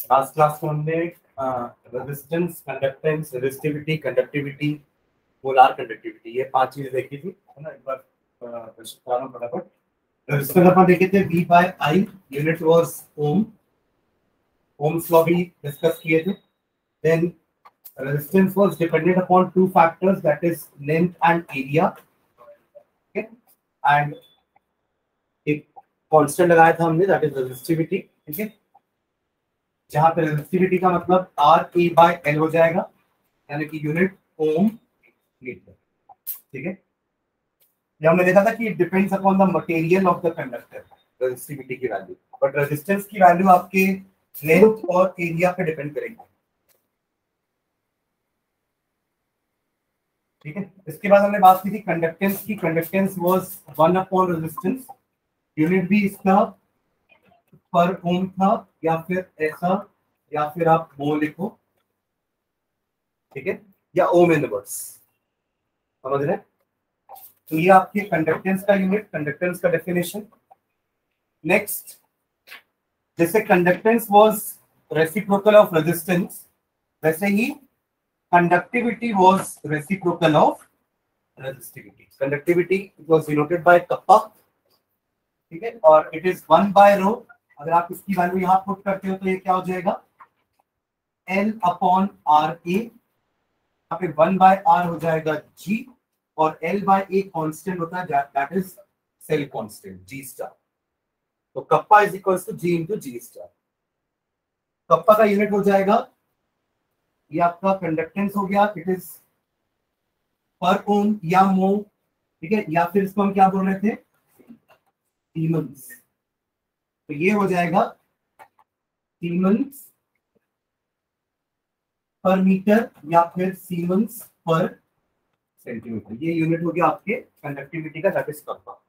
Last class में हमने resistance, conductance, resistivity, conductivity, molar conductivity, ये 5 चीजें देखी थी, है ना। एक बार फटाफट रेजिस्टेंस अपन देखे थे V by I, unit was ohm, ohm's law भी डिस्कस किए थे। Then resistance was dependent upon two factors, that is length and area, okay, and एक कांस्टेंट लगाया था हमने, that is resistivity, ठीक है। जहां पे resistivity का मतलब RA by L हो जाएगा, यानी कि यूनिट ओम मीटर, ठीक है। जब हमने देखा था कि it depends upon the material of the conductor, resistivity की वैल्यू, बट रेजिस्टेंस की वैल्यू आपके लेंथ और एरिया पे डिपेंड करेगी, ठीक है। इसके बाद हमने बात की थी कंडक्टेंस की। Conductance was 1 upon resistance, unit भी इसका पर ओम था, या फिर ऐसा, या फिर आप मोल लिखो, ठीक है, या ओम इनवर्स, समझ रहे हैं। तो ये आपके कंडक्टेंस का यूनिट, कंडक्टेंस का डेफिनेशन। नेक्स्ट, जैसे conductance was reciprocal of resistance, वैसे ही conductivity was reciprocal of resistivity. Conductivity was denoted by kappa, ठीक है, और it is 1 by rho। अगर आप इसकी वैल्यू यहाँ पुट करते हो तो ये क्या हो जाएगा, L upon RA, यहाँ पे 1 by R हो जाएगा G, और L by A कांस्टेंट होता है, that is cell constant G star. तो kappa is equals to G into G star. Kappa का यूनिट हो जाएगा, ये आपका कंडक्टेंस हो गया, इट इज पर ओम या मो, ठीक है, या फिर इसको हम क्या बोल रहे थे, सीमेंस। तो ये हो जाएगा सीमेंस पर मीटर या फिर सीमेंस पर सेंटीमीटर, ये यूनिट हो गया आपके कंडक्टिविटी का, that is kappa.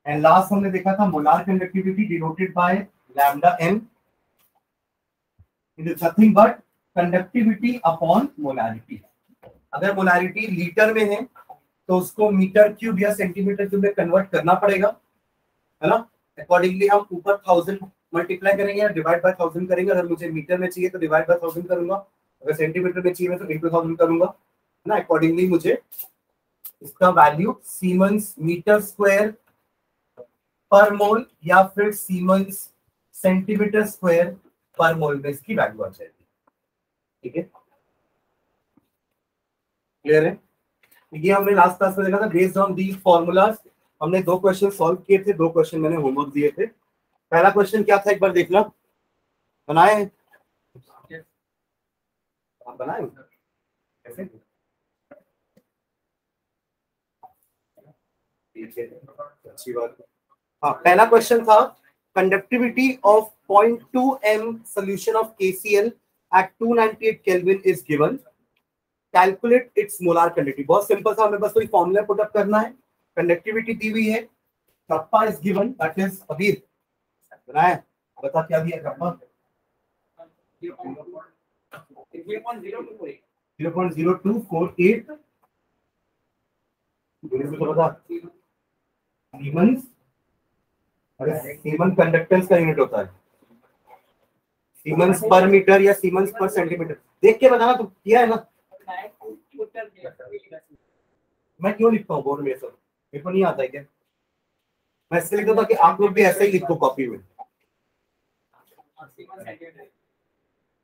And last हमने देखा था molar conductivity denoted by lambda m, it is nothing but conductivity upon molarity. अगर मोलारिटी लीटर में है तो उसको मीटर क्यूब या सेंटीमीटर क्यूब में कन्वर्ट करना पड़ेगा, है ना। अकॉर्डिंगली हम ऊपर 1000 मल्टीप्लाई करेंगे या डिवाइड बाय 1000 करेंगे। अगर मुझे मीटर में चाहिए तो डिवाइड बाय 1000 करूंगा, अगर सेंटीमीटर में चाहिए तो इंटू 1000 करूंगा, है ना। अकॉर्डिंगली मुझे इसका वैल्यू सीमेंस मीटर स्क्वायर पर मोल या फिर सीमेंस सेंटीमीटर स्क्वायर पर मोल में इसकी वैल्यू आ जाएगी, ठीक है। क्लियर है। ये हमने लास्ट क्लास में देखा था। बेस्ड ऑन दीज फॉर्मूलाज हमने 2 क्वेश्चन सॉल्व किए थे, 2 क्वेश्चन मैंने होमवर्क दिए थे। पहला क्वेश्चन क्या था, एक बार देखना, बनाए आप, बनाए कैसे, अच्छी बात। हाँ, पहला क्वेश्चन था conductivity of 0.2 m solution of KCl at 298 Kelvin is given, calculate its molar conductivity. बहुत सिंपल सा, हमें बस कोई फॉर्मूला पुट अप करना है। कंडक्टिविटी दी हुई है, kappa is given, that is अबीर बनाया, बता क्या दिया कप्पा, 0.0248 बता सीमेंस। अरे सीमेंस कंडक्टेंस का यूनिट होता है, सीमेंस पर मीटर या सीमेंस पर सेंटीमीटर। देख के बताना, तो किया है ना। मैं क्यों लिखता हूँ बोर्ड में सब, मेरे को नहीं आता है क्या। मैं इससे लिखता था कि आप लोग भी ऐसे ही लिखो कॉपी में,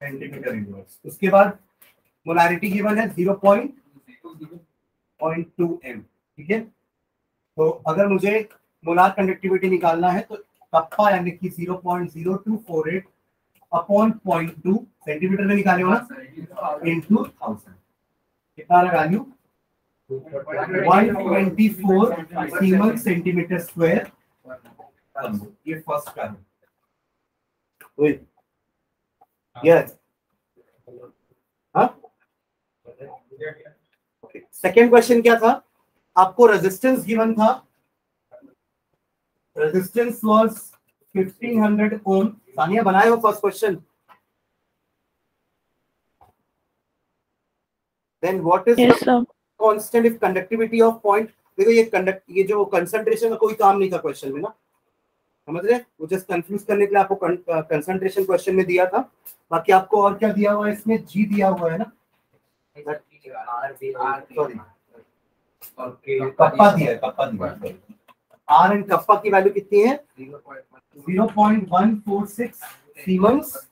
सेंटीमीटर इनवर्स। उसके बाद मोलारिटी गिवन है 0.2 m, ठीक है। तो अगर मुझे मोलार कंडक्टिविटी निकालना है तो कप्पा यानी कि 0.0248 अपॉन 0.2 सेंटीमीटर में निकाले हो ना, इंटू 1000, कितना वैल्यू 124 सीमेंस सेंटीमीटर स्क्वायर। ये फर्स्ट का है, यस। हाँ, सेकेंड क्वेश्चन क्या था, आपको रेजिस्टेंस गिवन था, रेजिस्टेंस वाज 1500 ओम। सानिया बनाए हो first question. Then what is constant if conductivity of point. देखो ये जो कंसंट्रेशन का कोई काम नहीं था क्वेश्चन में ना, समझ रहे? वो जस्ट कंफ्यूज करने के लिए आपको कंसंट्रेशन क्वेश्चन में दिया था। बाकी आपको और क्या दिया हुआ है इसमें? जी दिया हुआ है ना, सॉरी कप्पा दिया है, कप्पा दिया है। आर एंड कप्पा की वैल्यू कितनी है? 0.146 siemens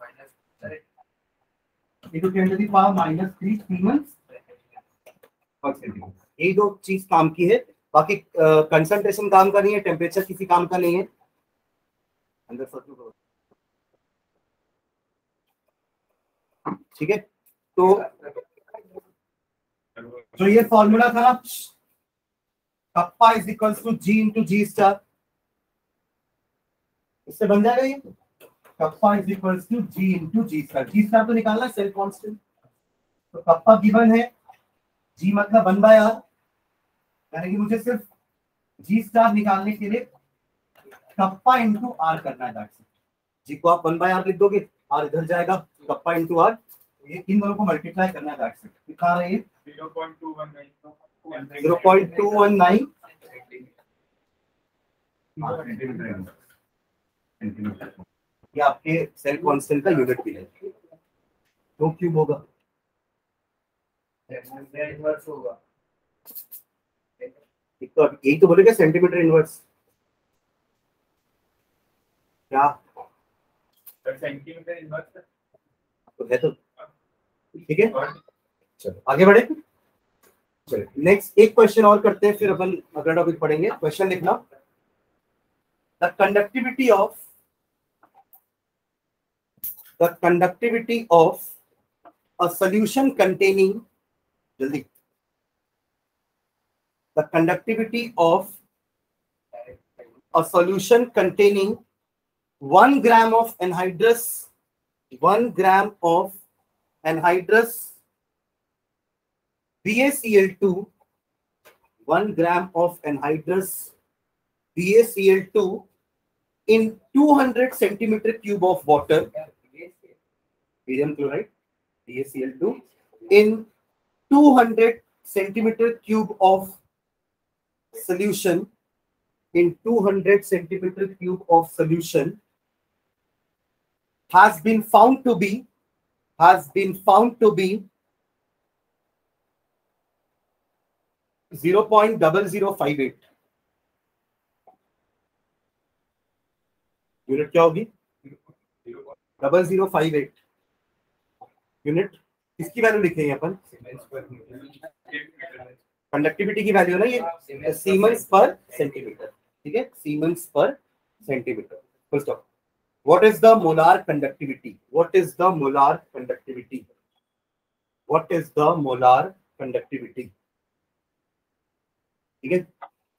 into 10 to the power -3 siemens पर सेंटीमीटर। यही दो चीज काम की है, बाकी कंसंट्रेशन काम का नहीं है, टेम्परेचर किसी काम का नहीं है। अंदर ठीक है, तो जो ये फॉर्मूला था kappa is equals to G into G star, इससे बन जाएगा ये kappa is equals to G into G star. G star तो निकालना है सेल कांस्टेंट, तो कप्पा गिवन है, जी मतलब 1/r, यानी कि मुझे सिर्फ जी स्टार निकालने के लिए कप्पा इंटू आर करना है। जी को आप 1/r लिख दोगे, आर इधर जाएगा, कप्पा इंटू आर, ये इन दोनों को मल्टीप्लाई करना है। दिखा रहे हैं 0.219 ये आपके सेल कांस्टेंट का यूनिट भी है। तो क्यूब होगा, तो यही तो बोलेगा सेंटीमीटर इनवर्स क्या सेंटीमीटर इनवर्स तो है, तो ठीक है। चलो आगे बढ़े, चलो नेक्स्ट एक क्वेश्चन और करते हैं, फिर अपन अगला टॉपिक पढ़ेंगे। क्वेश्चन लिखना, the conductivity of a solution containing, जल्दी, the conductivity of a solution containing 1 gram of anhydrous BaCl2, 1 gram of anhydrous BaCl2 in 200 centimeter cube of water, barium chloride BaCl2 in 200 centimeter cube of solution, in 200 centimeter cube of solution has been found to be 0.0058 unit. क्या होगी? 0058 unit. किसकी value लिखेंगे अपन? Conductivity की value ना ये, siemens पर centimetre, ठीक है, सीमेंस पर centimetre, full stop. What is the molar conductivity? What is the molar conductivity? What is the molar conductivity? ठीक है,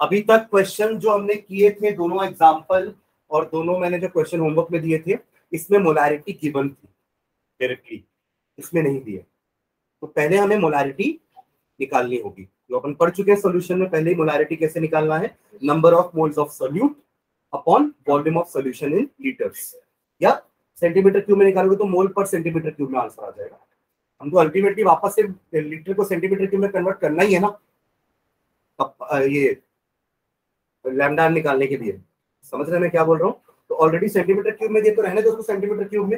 अभी तक क्वेश्चन जो हमने किए थे, दोनों एग्जांपल और दोनों मैंने जो क्वेश्चन होमवर्क में दिए थे, इसमें मोलारिटी गिवन थी डायरेक्टली, इसमें नहीं दिए। तो पहले हमें मोलारिटी निकालनी होगी, जो अपन पढ़ चुके हैं सॉल्यूशन में। पहले ही मोलारिटी कैसे निकालना है, number of moles of solute upon volume of solution in litres, या सेंटीमीटर क्यूब में निकालोगे तो मोल पर सेंटीमीटर क्यूब में आंसर आ जाएगा। हमको अल्टीमेटली वापस से लीटर को सेंटीमीटर क्यूब में कन्वर्ट करना ही है ना, ये लैम्डा निकालने के लिए। समझ रहे हैं मैं क्या बोल रहा हूँ? तो ऑलरेडी सेंटीमीटर क्यूब में दिए, तो रहने दो उसको सेंटीमीटर क्यूब में।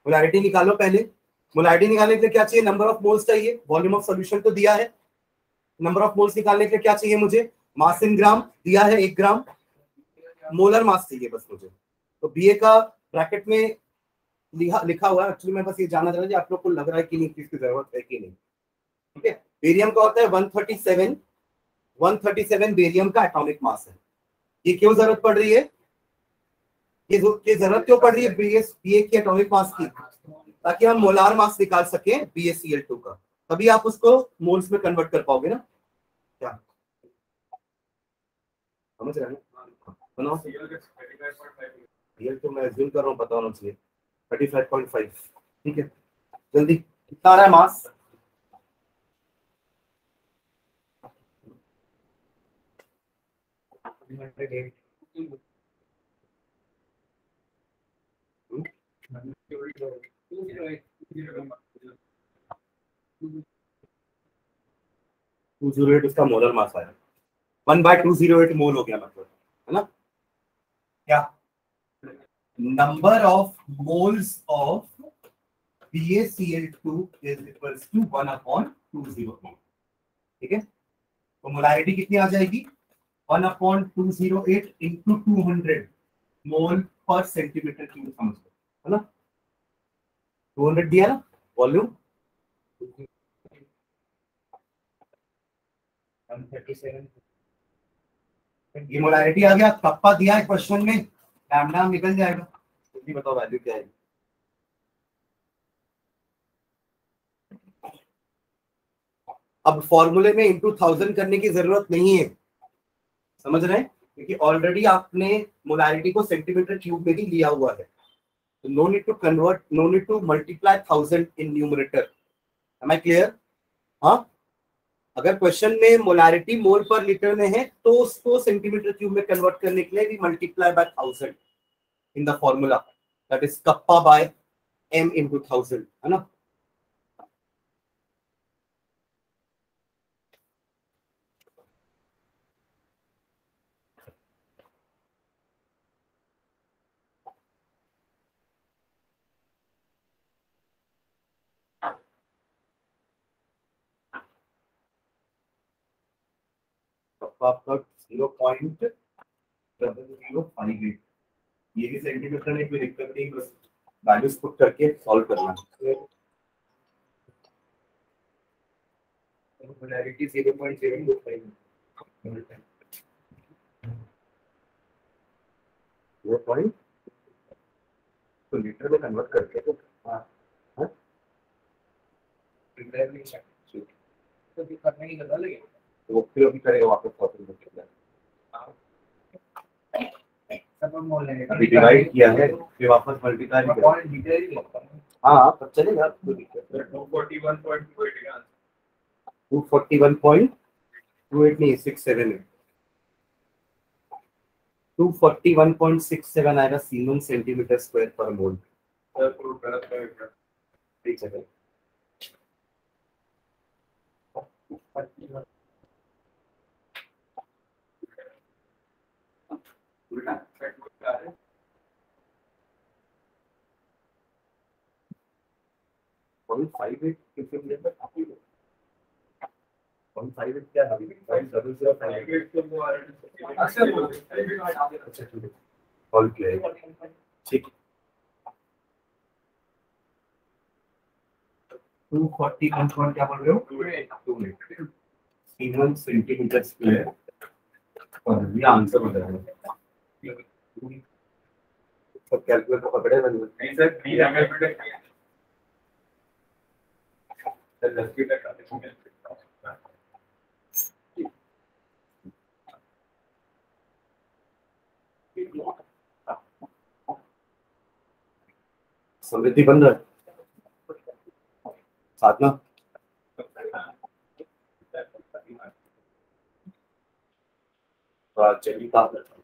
मोलारिटी निकालो पहले। मोलारिटी निकालने के लिए क्या चाहिए? नंबर ऑफ मोल्स चाहिए। वॉल्यूम ऑफ सॉल्यूशन तो दिया है, नंबर ऑफ मोल्स निकालने के लिए क्या चाहिए मुझे? मास इन ग्राम दिया है, 1 ग्राम। मोलर मास चाहिए बस मुझे। तो बीए का ब्रैकेट में लिखा हुआ है, एक्चुअली मैं बस ये जानना चाह रहा हूँ आप लोग को लग रहा है कि नहीं, किसकी जरूरत है कि नहीं। ठीक है, बेरियम का होता है 137 बेरियम का एटॉमिक मास है। ये क्यों जरूरत पड़ रही है? ये जरूरत क्यों पड़ रही है बीए की एटॉमिक मास की? ताकि हम मोलार मास निकाल सके BaCl2 का, तभी आप उसको मोल्स में कन्वर्ट कर पाओगे ना। क्या समझ रहे हैं? बनाओ, तो मैं अज्यूम कर रहा हूँ पता होना चाहिए 35.5। ठीक है, जल्दी, कितना आ रहा है मास? टू 208 उसका मोलर मास आया, 1/208 मोल हो गया मतलब, है ना? क्या number of moles of BaCl2 is equals to 1/208। ठीक है, तो मोलारिटी कितनी आ जाएगी 1/208 इंटू 200 मोल पर सेंटीमीटर क्यूब, समझ लो, है ना। 200 दिया ना वॉल्यूम, 137। ये मोलारिटी आ गया, कप्पा दिया है क्वेश्चन में, लैम्डा निकल जाएगा। जल्दी बताओ वैल्यू क्या है। अब फॉर्मूले में इंटू 1000 करने की जरूरत नहीं है, समझ रहे हैं, क्योंकि ऑलरेडी आपने मोलारिटी को सेंटीमीटर क्यूब में ही लिया हुआ है। तो no need to convert, no need to multiply 1000 in numerator. Am I clear? हाँ, अगर क्वेश्चन में मोलारिटी मोल पर लीटर में है तो उसको सेंटीमीटर क्यूब में कन्वर्ट करने के लिए भी multiply by 1000 in the formula, that is kappa by m into 1000, है ना। कप्पा आपका 0.0058, ये भी सेंटीमीटर में कोई दिक्कत नहीं, बस वैल्यूज पुट करके सॉल्व करना है। मोलारिटी 0.025, 0 पॉइंट तो लीटर में कन्वर्ट करके तो हाँ हाँ लीटर में तो भी करने की जरूरत है, तो वो फिर अभी करेगा वापस कॉपी में, अभी डिवाइड किया है फिर वापस मल्टीप्लाई करेगा। हाँ तब चलेगा, कोई दिक्कत नहीं। 241.28 नहीं 67 है, 241.67 आएगा सीमेन सेंटीमीटर स्क्वायर पर मोल। ठीक है, उल्टा 0.58 कितने मिनट में काफी है। 0.58 क्या है, 0.0058 अच्छा ठीक है, सॉल्व किया है, ठीक। 241 क्या बोल रहे हो, 2 सीमेन सेंटीमीटर स्क्वायर और ये आंसर हो जाएगा। सब कैलकुलेटर पकड़े नहीं सर, बी एंगल समृद्धि बन रहा है साधना। चलिए काम करता हूँ।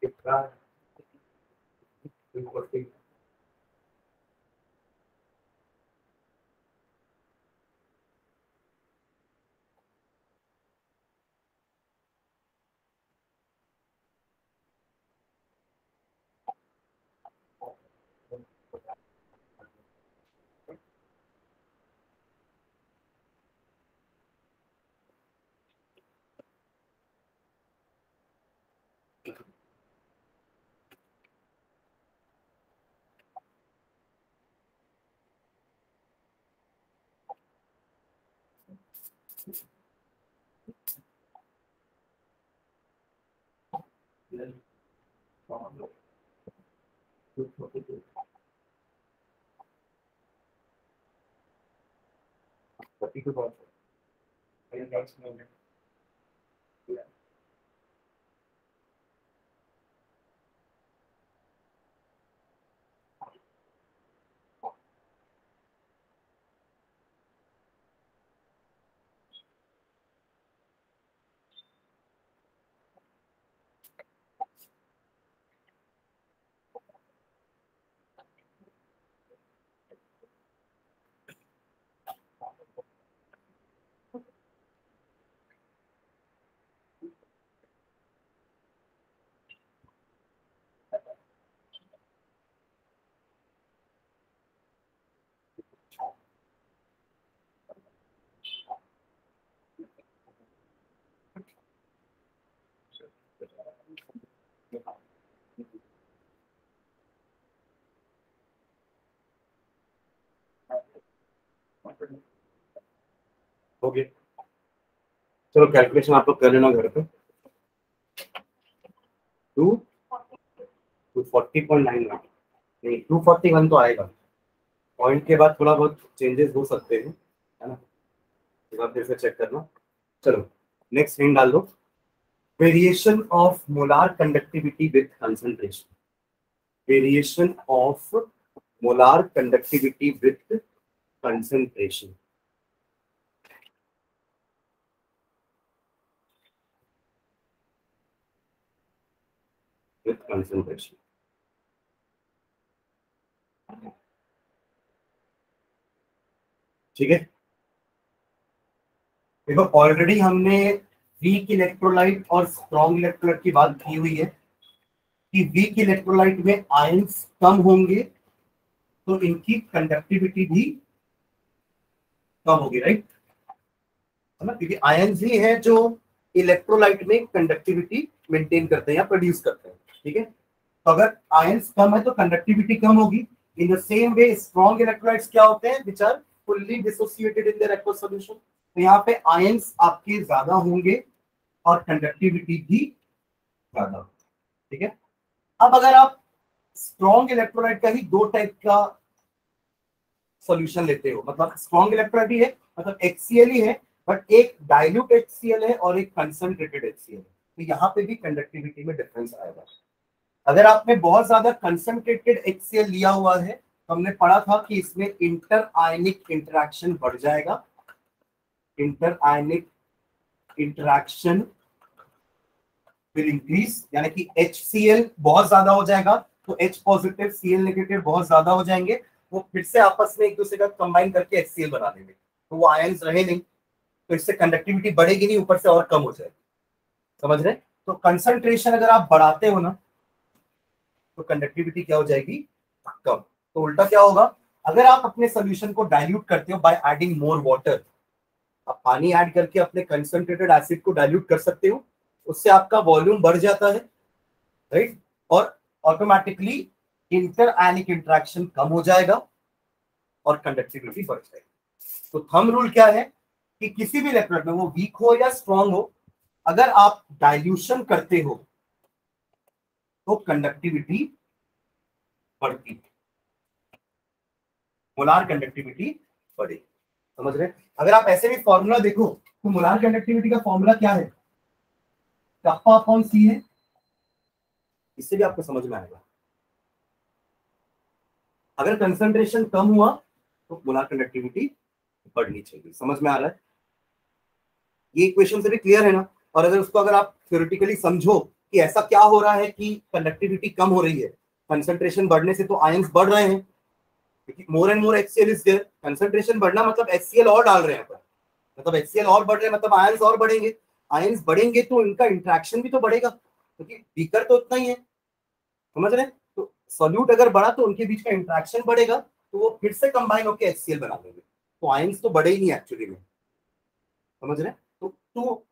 कितना 240 चलो कैलकुलेशन आप लोग कर लेना घर पे। 240.9 नहीं 241 तो आएगा, पॉइंट के बाद थोड़ा बहुत चेंजेस हो सकते हैं, है ना, एक बार फिर से चेक करना। चलो नेक्स्ट हिंट डाल दो, variation of molar conductivity with concentration, variation of molar conductivity with concentration. With concentration, ठीक है। देखो ऑलरेडी हमने वीक इलेक्ट्रोलाइट और स्ट्रॉन्ग इलेक्ट्रोलाइट की बात की हुई है कि वीक इलेक्ट्रोलाइट में आयंस कम होंगे तो इनकी कंडक्टिविटी भी कम होगी, राइट, है ना, क्योंकि आयंस ही है जो इलेक्ट्रोलाइट में कंडक्टिविटी मेंटेन करते हैं या प्रोड्यूस करते हैं, ठीक है। तो अगर आयंस कम है तो कंडक्टिविटी कम होगी। In the same way strong electrolytes क्या होते हैं, which are fully dissociated in their aqueous solution, तो यहाँ पे आयंस आपके ज्यादा होंगे और कंडक्टिविटी भी ज्यादा, ठीक है। अब अगर आप स्ट्रॉन्ग इलेक्ट्रोलाइट का ही दो टाइप का सॉल्यूशन लेते हो, मतलब स्ट्रॉन्ग इलेक्ट्रोलाइट ही है, मतलब HCl ही है, बट एक डाइल्यूट HCl है और एक कंसंट्रेटेड HCl है, तो यहाँ पे भी कंडक्टिविटी में डिफरेंस आएगा। अगर आपने बहुत ज्यादा कंसंट्रेटेड HCl लिया हुआ है तो हमने पढ़ा था कि इसमें इंटर आयनिक इंटरेक्शन बढ़ जाएगा, inter ionic interaction will increase, यानी कि HCl बहुत ज्यादा हो जाएगा तो H पॉजिटिव Cl नेगेटिव बहुत ज्यादा हो जाएंगे, वो फिर से आपस में एक दूसरे का कंबाइन करके HCl बना देंगे, तो वो आयंस रहे नहीं, तो इससे कंडक्टिविटी बढ़ेगी नहीं, ऊपर से और कम हो जाएगी, समझ रहे। तो कंसंट्रेशन अगर आप बढ़ाते हो ना तो कंडक्टिविटी क्या हो जाएगी, कम। तो उल्टा क्या होगा, अगर आप अपने सोल्यूशन को डाइल्यूट करते हो बाय एडिंग मोर वाटर, आप पानी ऐड करके अपने कंसंट्रेटेड एसिड को डाइल्यूट कर सकते हो, उससे आपका वॉल्यूम बढ़ जाता है, राइट, और ऑटोमेटिकली इंटर आयनिक इंटरेक्शन कम हो जाएगा और कंडक्टिविटी बढ़ जाएगी। तो थंब रूल क्या है कि किसी भी इलेक्ट्रोलाइट में वो वीक हो या स्ट्रांग हो, अगर आप डाइल्यूशन करते हो तो कंडक्टिविटी बढ़ती है, मोलार कंडक्टिविटी बढ़ेगी, समझ रहे। अगर आप ऐसे भी फॉर्मूला देखो तो मोलार कंडक्टिविटी का फॉर्मूला क्या है, कप्पा अपॉन सी है, इससे भी आपको समझ में आएगा। अगर कंसंट्रेशन कम हुआ तो मोलार कंडक्टिविटी बढ़नी चाहिए, समझ में आ रहा है, ये इक्वेशन से भी क्लियर है ना। और अगर उसको अगर आप थ्योरेटिकली समझो कि ऐसा क्या हो रहा है कि कंडक्टिविटी कम हो रही है, कंसंट्रेशन बढ़ने से तो आयंस बढ़ रहे हैं, क्योंकि more and more HCl is there, concentration बढ़ना मतलब HCl और डाल रहे हैं, मतलब HCl और बढ़ रहे हैं मतलब आयंस और बढ़ेंगे, आयंस बढ़ेंगे तो इनका इंटरेक्शन भी तो बढ़ेगा, क्योंकि बीकर तो उतना ही है, समझ रहे। तो सॉल्यूट अगर बढ़ा तो उनके बीच का इंटरेक्शन बढ़ेगा, तो वो फिर से कंबाइन होकर HCl बना देंगे, तो आयंस तो बढ़े ही नहीं एक्चुअली में, समझ रहे। तो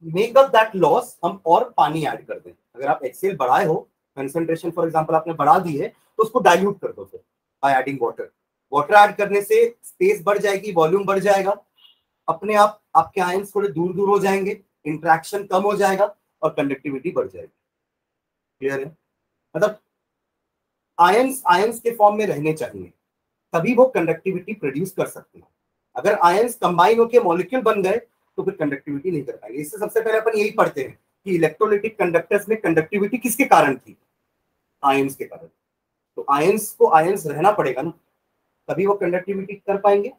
मेक अप दैट लॉस हम और पानी ऐड कर दें, अगर आप HCl बढ़ाए हो, कंसंट्रेशन फॉर एग्जांपल आपने बढ़ा दी है तो उसको डाइल्यूट कर दो फिर by adding water, water add करने से स्पेस बढ़ जाएगी, वॉल्यूम बढ़ जाएगा, अपने आप आपके आयंस थोड़े दूर दूर हो जाएंगे, इंटरेक्शन कम हो जाएगा और कंडक्टिविटी बढ़ जाएगी, क्लियर है। मतलब आयंस आयंस के फॉर्म में रहने चाहिए, तभी वो कंडक्टिविटी प्रोड्यूस कर सकते हैं। अगर आयंस कंबाइन होकर मॉलिक्यूल बन गए तो फिर कंडक्टिविटी नहीं कर पाएंगे। इससे सबसे पहले अपन यही पढ़ते हैं कि इलेक्ट्रोलाइटिक कंडक्टर्स में कंडक्टिविटी किसके कारण थी, आयंस के कारण। तो आयंस को आयंस रहना पड़ेगा ना, तभी वो कंडक्टिविटी कर पाएंगे,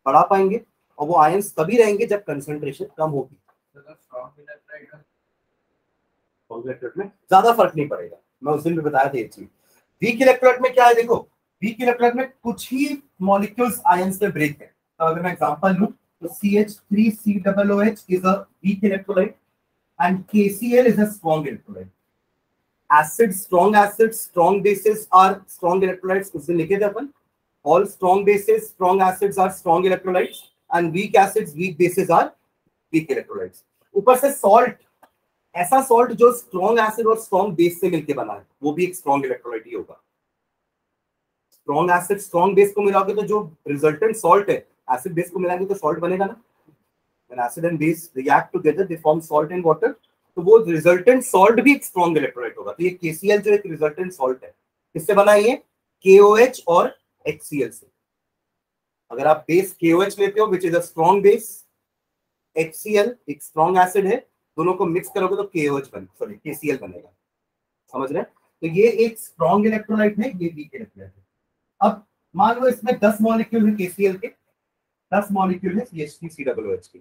बढ़ा पाएंगे, और वो आयंस तभी रहेंगे जब कंसंट्रेशन कम होगी। में ज्यादा फर्क नहीं पड़ेगा, मैं उस दिन भी बताया था ये चीज। वीक इलेक्ट्रोलाइट में क्या है, देखो वीक इलेक्ट्रोलाइट में कुछ ही मॉलिक्यूल्स आयंस में ब्रेक है। तो अगर मैं एग्जांपल लूं तो CH3COOH is a weak electrolyte and KCl is a strong electrolyte. Acids, strong bases are strong electrolytes, उस दिन लिखे थे अपन, all strong bases, strong acids are strong electrolytes and weak acids, weak bases are weak electrolytes. ऊपर से salt, ऐसा salt जो strong acid और strong base से मिलकर बना है, वो भी एक स्ट्रॉन्ग इलेक्ट्रोलाइट ही होगा। स्ट्रॉन्ग एसिड स्ट्रॉन्ग बेस को मिलाओगे तो जो रिजल्टेंट सॉल्ट है, एसिड बेस को मिलाएंगे तो सॉल्ट बनेगा ना, When acid and base react together, they form salt and water. तो वो रिजल्टेंट सॉल्ट भी एक स्ट्रॉन्ग इलेक्ट्रोलाइट होगा। तो ये KCl जो एक रिजल्टेंट सॉल्ट है, किससे बना है ये? KOH और HCl से। अगर आप बेस KOH लेते हो which is a strong base, HCl एक स्ट्रॉन्ग एसिड है, दोनों को मिक्स करोगे तो KCl बनेगा। समझ रहे हैं? तो ये एक स्ट्रॉन्ग इलेक्ट्रोलाइट है, ये वीक इलेक्ट्रोलाइट है। अब मान लो इसमें 10 मॉलिक्यूल है KCl के, 10 मॉलिक्यूल है CH3COOH के।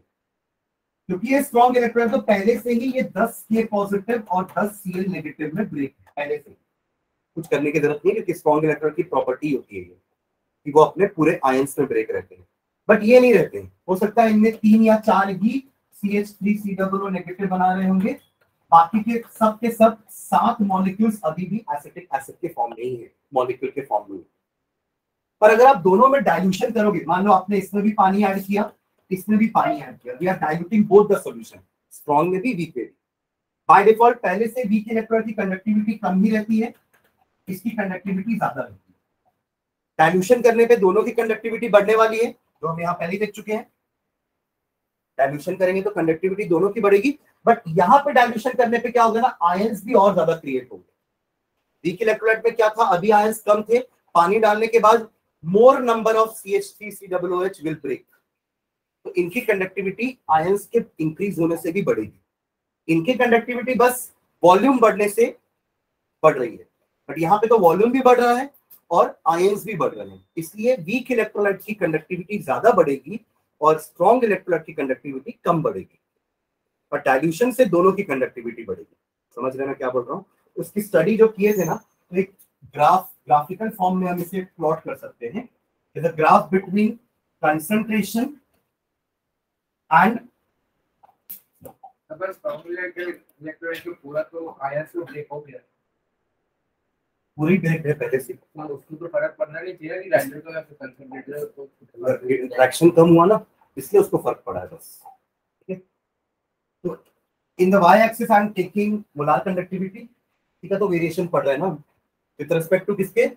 क्योंकि ये स्ट्रॉन्ग इलेक्ट्रोलाइट तो पहले से ही ये 10 K पॉजिटिव और 10 Cl नेगेटिव में ब्रेक है पहले से, कुछ करने की जरूरत नहीं है, क्योंकि स्ट्रॉन्ग इलेक्ट्रोलाइट की प्रॉपर्टी होती है कि वो अपने पूरे आयंस में ब्रेक रहते हैं। बट ये नहीं रहते हैं, हो सकता है इनमें 3 या 4 ही CH3COO नेगेटिव बना रहे होंगे, बाकी के सब 7 मॉलिक्यूल्स अभी भी एसिटिक एसिड के फॉर्म में ही है, मॉलिक्यूल के फॉर्म में। पर अगर आप दोनों में डाइल्यूशन करोगे, मान लो आपने इसमें भी पानी ऐड किया, इसमें भी पानी ऐड किया, we are diluting both the solution, strong में भी वीक में भी। बाय डिफॉल्ट पहले से वीक इलेक्ट्रोलाइट की कंडक्टिविटी कम ही रहती है, इसकी कंडक्टिविटी ज्यादा रहती है। डाइल्यूशन करने पे दोनों की कंडक्टिविटी बढ़ने वाली है, जो हम यहाँ पहले देख चुके हैं। डाइल्यूशन करेंगे तो कंडक्टिविटी दोनों की बढ़ेगी, बट यहाँ पे डाइल्यूशन करने पे क्या होगा ना, आयंस भी और ज्यादा क्रिएट होंगे। वीक इलेक्ट्रोलाइट में क्या था, अभी आयंस कम थे, पानी डालने के बाद more number of CH3COOH will break, तो इनकी कंडक्टिविटी आयंस के इंक्रीज होने से भी बढ़ेगी। इनकी कंडक्टिविटी बस वॉल्यूम बढ़ने से बढ़ रही है, बट यहाँ पे तो वॉल्यूम भी बढ़ रहा है और आयंस भी बढ़ रहे हैं, इसलिए वीक इलेक्ट्रोलाइट की कंडक्टिविटी ज्यादा बढ़ेगी और स्ट्रॉन्ग इलेक्ट्रोलाइट की कंडक्टिविटी कम बढ़ेगी। पर डाइल्यूशन से दोनों की कंडक्टिविटी बढ़ेगी। समझ रहे हैं मैं क्या बोल रहा हूँ? उसकी स्टडी जो किए थे ना, तो एक ग्राफिकल फॉर्म में हम इसे प्लॉट कर सकते हैं, ग्राफ बिटवीन कंसंट्रेशन एंड पूरा तो आयंस में ब्रेक हो गया, पूरी ब्रेक है पहले से, उसको तो फर्क पड़ना नहीं चाहिए कि डाइल्यूट हो या फिर कंसंट्रेटेड तो इंटरेक्शन कम हुआ ना, इसलिए उसको फर्क पड़ा है बस। ठीक है, तो in the Y axis I am taking molar conductivity, ठीक है, तो वेरिएशन पड़ रहा है ना विद रिस्पेक्ट टू किसके,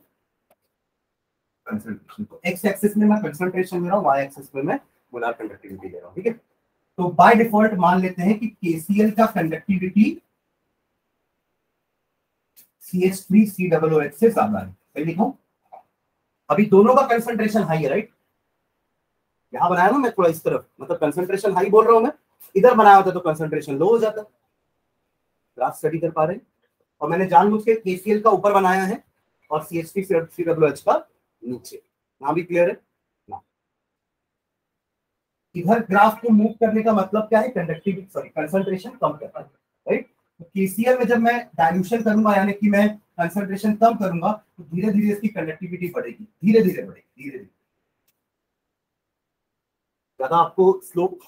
कंसंट्रेशन। तो एक्स एक्सिस में मैं कंसंट्रेशन ले रहा हूँ, वाई एक्सिस में मैं मोलार कंडक्टिविटी ले रहा हूँ। ठीक है, तो बाय डिफॉल्ट मान लेते हैं कि KCl का कंडक्टिविटी CH3COOH से ज्यादा है, सही लिखूं? अभी दोनों का कंसंट्रेशन हाई है, राइट? यहां बनाया ना मैं थोड़ा इस तरफ, मतलब कंसंट्रेशन हाई बोल रहा हूं मैं, इधर बनाया होता तो कंसंट्रेशन लो हो जाता। ग्राफ स्टडी कर पा रहे हैं? और मैंने जानबूझ के KCl का ऊपर बनाया है और CH3COOH का नीचे। यहां भी क्लियर है ना? इधर ग्राफ को मूव करने का मतलब क्या है, कंडक्टिविटी कंसंट्रेशन कम करना है, राइट? तो KCl में जब मैं डाइल्यूशन करूंगा, यानी कि मैं कंसंट्रेशन कम करूंगा, तो धीरे धीरे इसकी कंडक्टिविटी बढ़ेगी, धीरे धीरे बढ़ेगी, धीरे धीरे। ज्यादा आपको स्लोप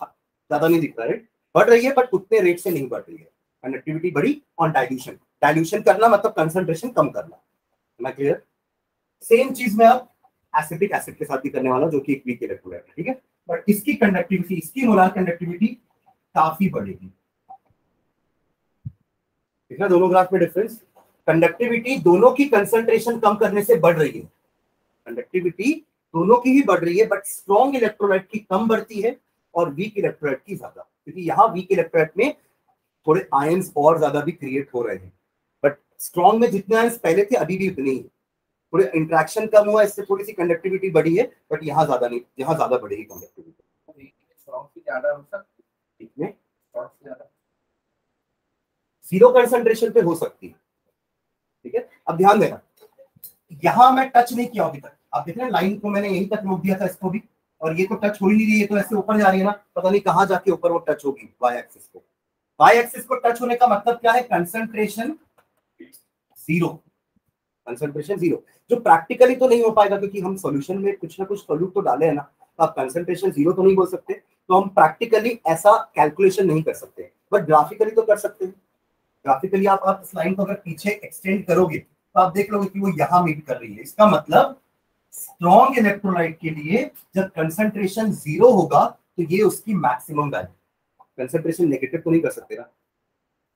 ज्यादा नहीं दिख रहा है, बढ़ रही है बट उतने रेट से नहीं बढ़ रही है। कंडक्टिविटी बढ़ी ऑन डाइल्यूशन, डाइल्यूशन करना मतलब कंसंट्रेशन कम करना। है क्लियर? सेम चीज मैं अब एसिटिक एसिड के साथ भी करने वाला, जो कि एक वीक इलेक्ट्रोलाइट है। ठीक है, बट इसकी कंडक्टिविटी, इसकी मोलार कंडक्टिविटी काफी बढ़ेगी। ठीक है, दोनों ग्राफ में डिफरेंस, कंडक्टिविटी दोनों की कंसंट्रेशन कम करने से बढ़ रही है, कंडक्टिविटी दोनों की ही बढ़ रही है, बट स्ट्रॉन्ग इलेक्ट्रोलाइट की कम बढ़ती है और वीक इलेक्ट्रोलाइट की ज्यादा, क्योंकि यहाँ वीक इलेक्ट्रोलाइट में थोड़े आयंस और ज्यादा भी क्रिएट हो रहे हैं, बट स्ट्रॉन्ग में जितने आयंस पहले थे अभी भी उतने ही, थोड़े इंट्रैक्शन कम हुआ, इससे थोड़ी सी कंडक्टिविटी बढ़ी है, बट यहाँ ज्यादा नहीं, यहाँ ज्यादा बढ़ेगी कंडक्टिविटी। ज्यादा हो सकती है, जीरो कंसंट्रेशन पे हो सकती है। ठीक है, अब ध्यान देना, यहां मैं टच नहीं किया अभी तक, आप देख रहे हैं लाइन को मैंने यहीं तक रोक दिया था, इसको भी, और ये तो टच हो ही नहीं रही है, तो ऐसे ऊपर जा रही है ना, पता नहीं कहां जाके ऊपर वो टच होगी वाई एक्सिस को। वाई एक्सिस को टच होने का मतलब क्या है, कंसंट्रेशन जीरो, कंसंट्रेशन जीरो, जो प्रैक्टिकली तो नहीं हो पाएगा, क्योंकि हम सॉल्यूशन में कुछ ना कुछ सोल्यूट तो डाले हैं ना, तो आप कंसंट्रेशन जीरो तो नहीं बोल सकते, तो हम प्रैक्टिकली ऐसा कैलकुलेशन नहीं कर सकते, बट ग्राफिकली तो कर सकते हैं। ग्राफिकली आप इस लाइन को अगर पीछे एक्सटेंड करोगे तो आप देख लोगे कि वो यहां मीट कर रही है। इसका मतलब स्ट्रॉन्ग इलेक्ट्रोलाइट के लिए जब कंसंट्रेशन जीरो होगा तो ये उसकी मैक्सिमम वैल्यू, कंसंट्रेशन नेगेटिव तो नहीं कर सकते ना,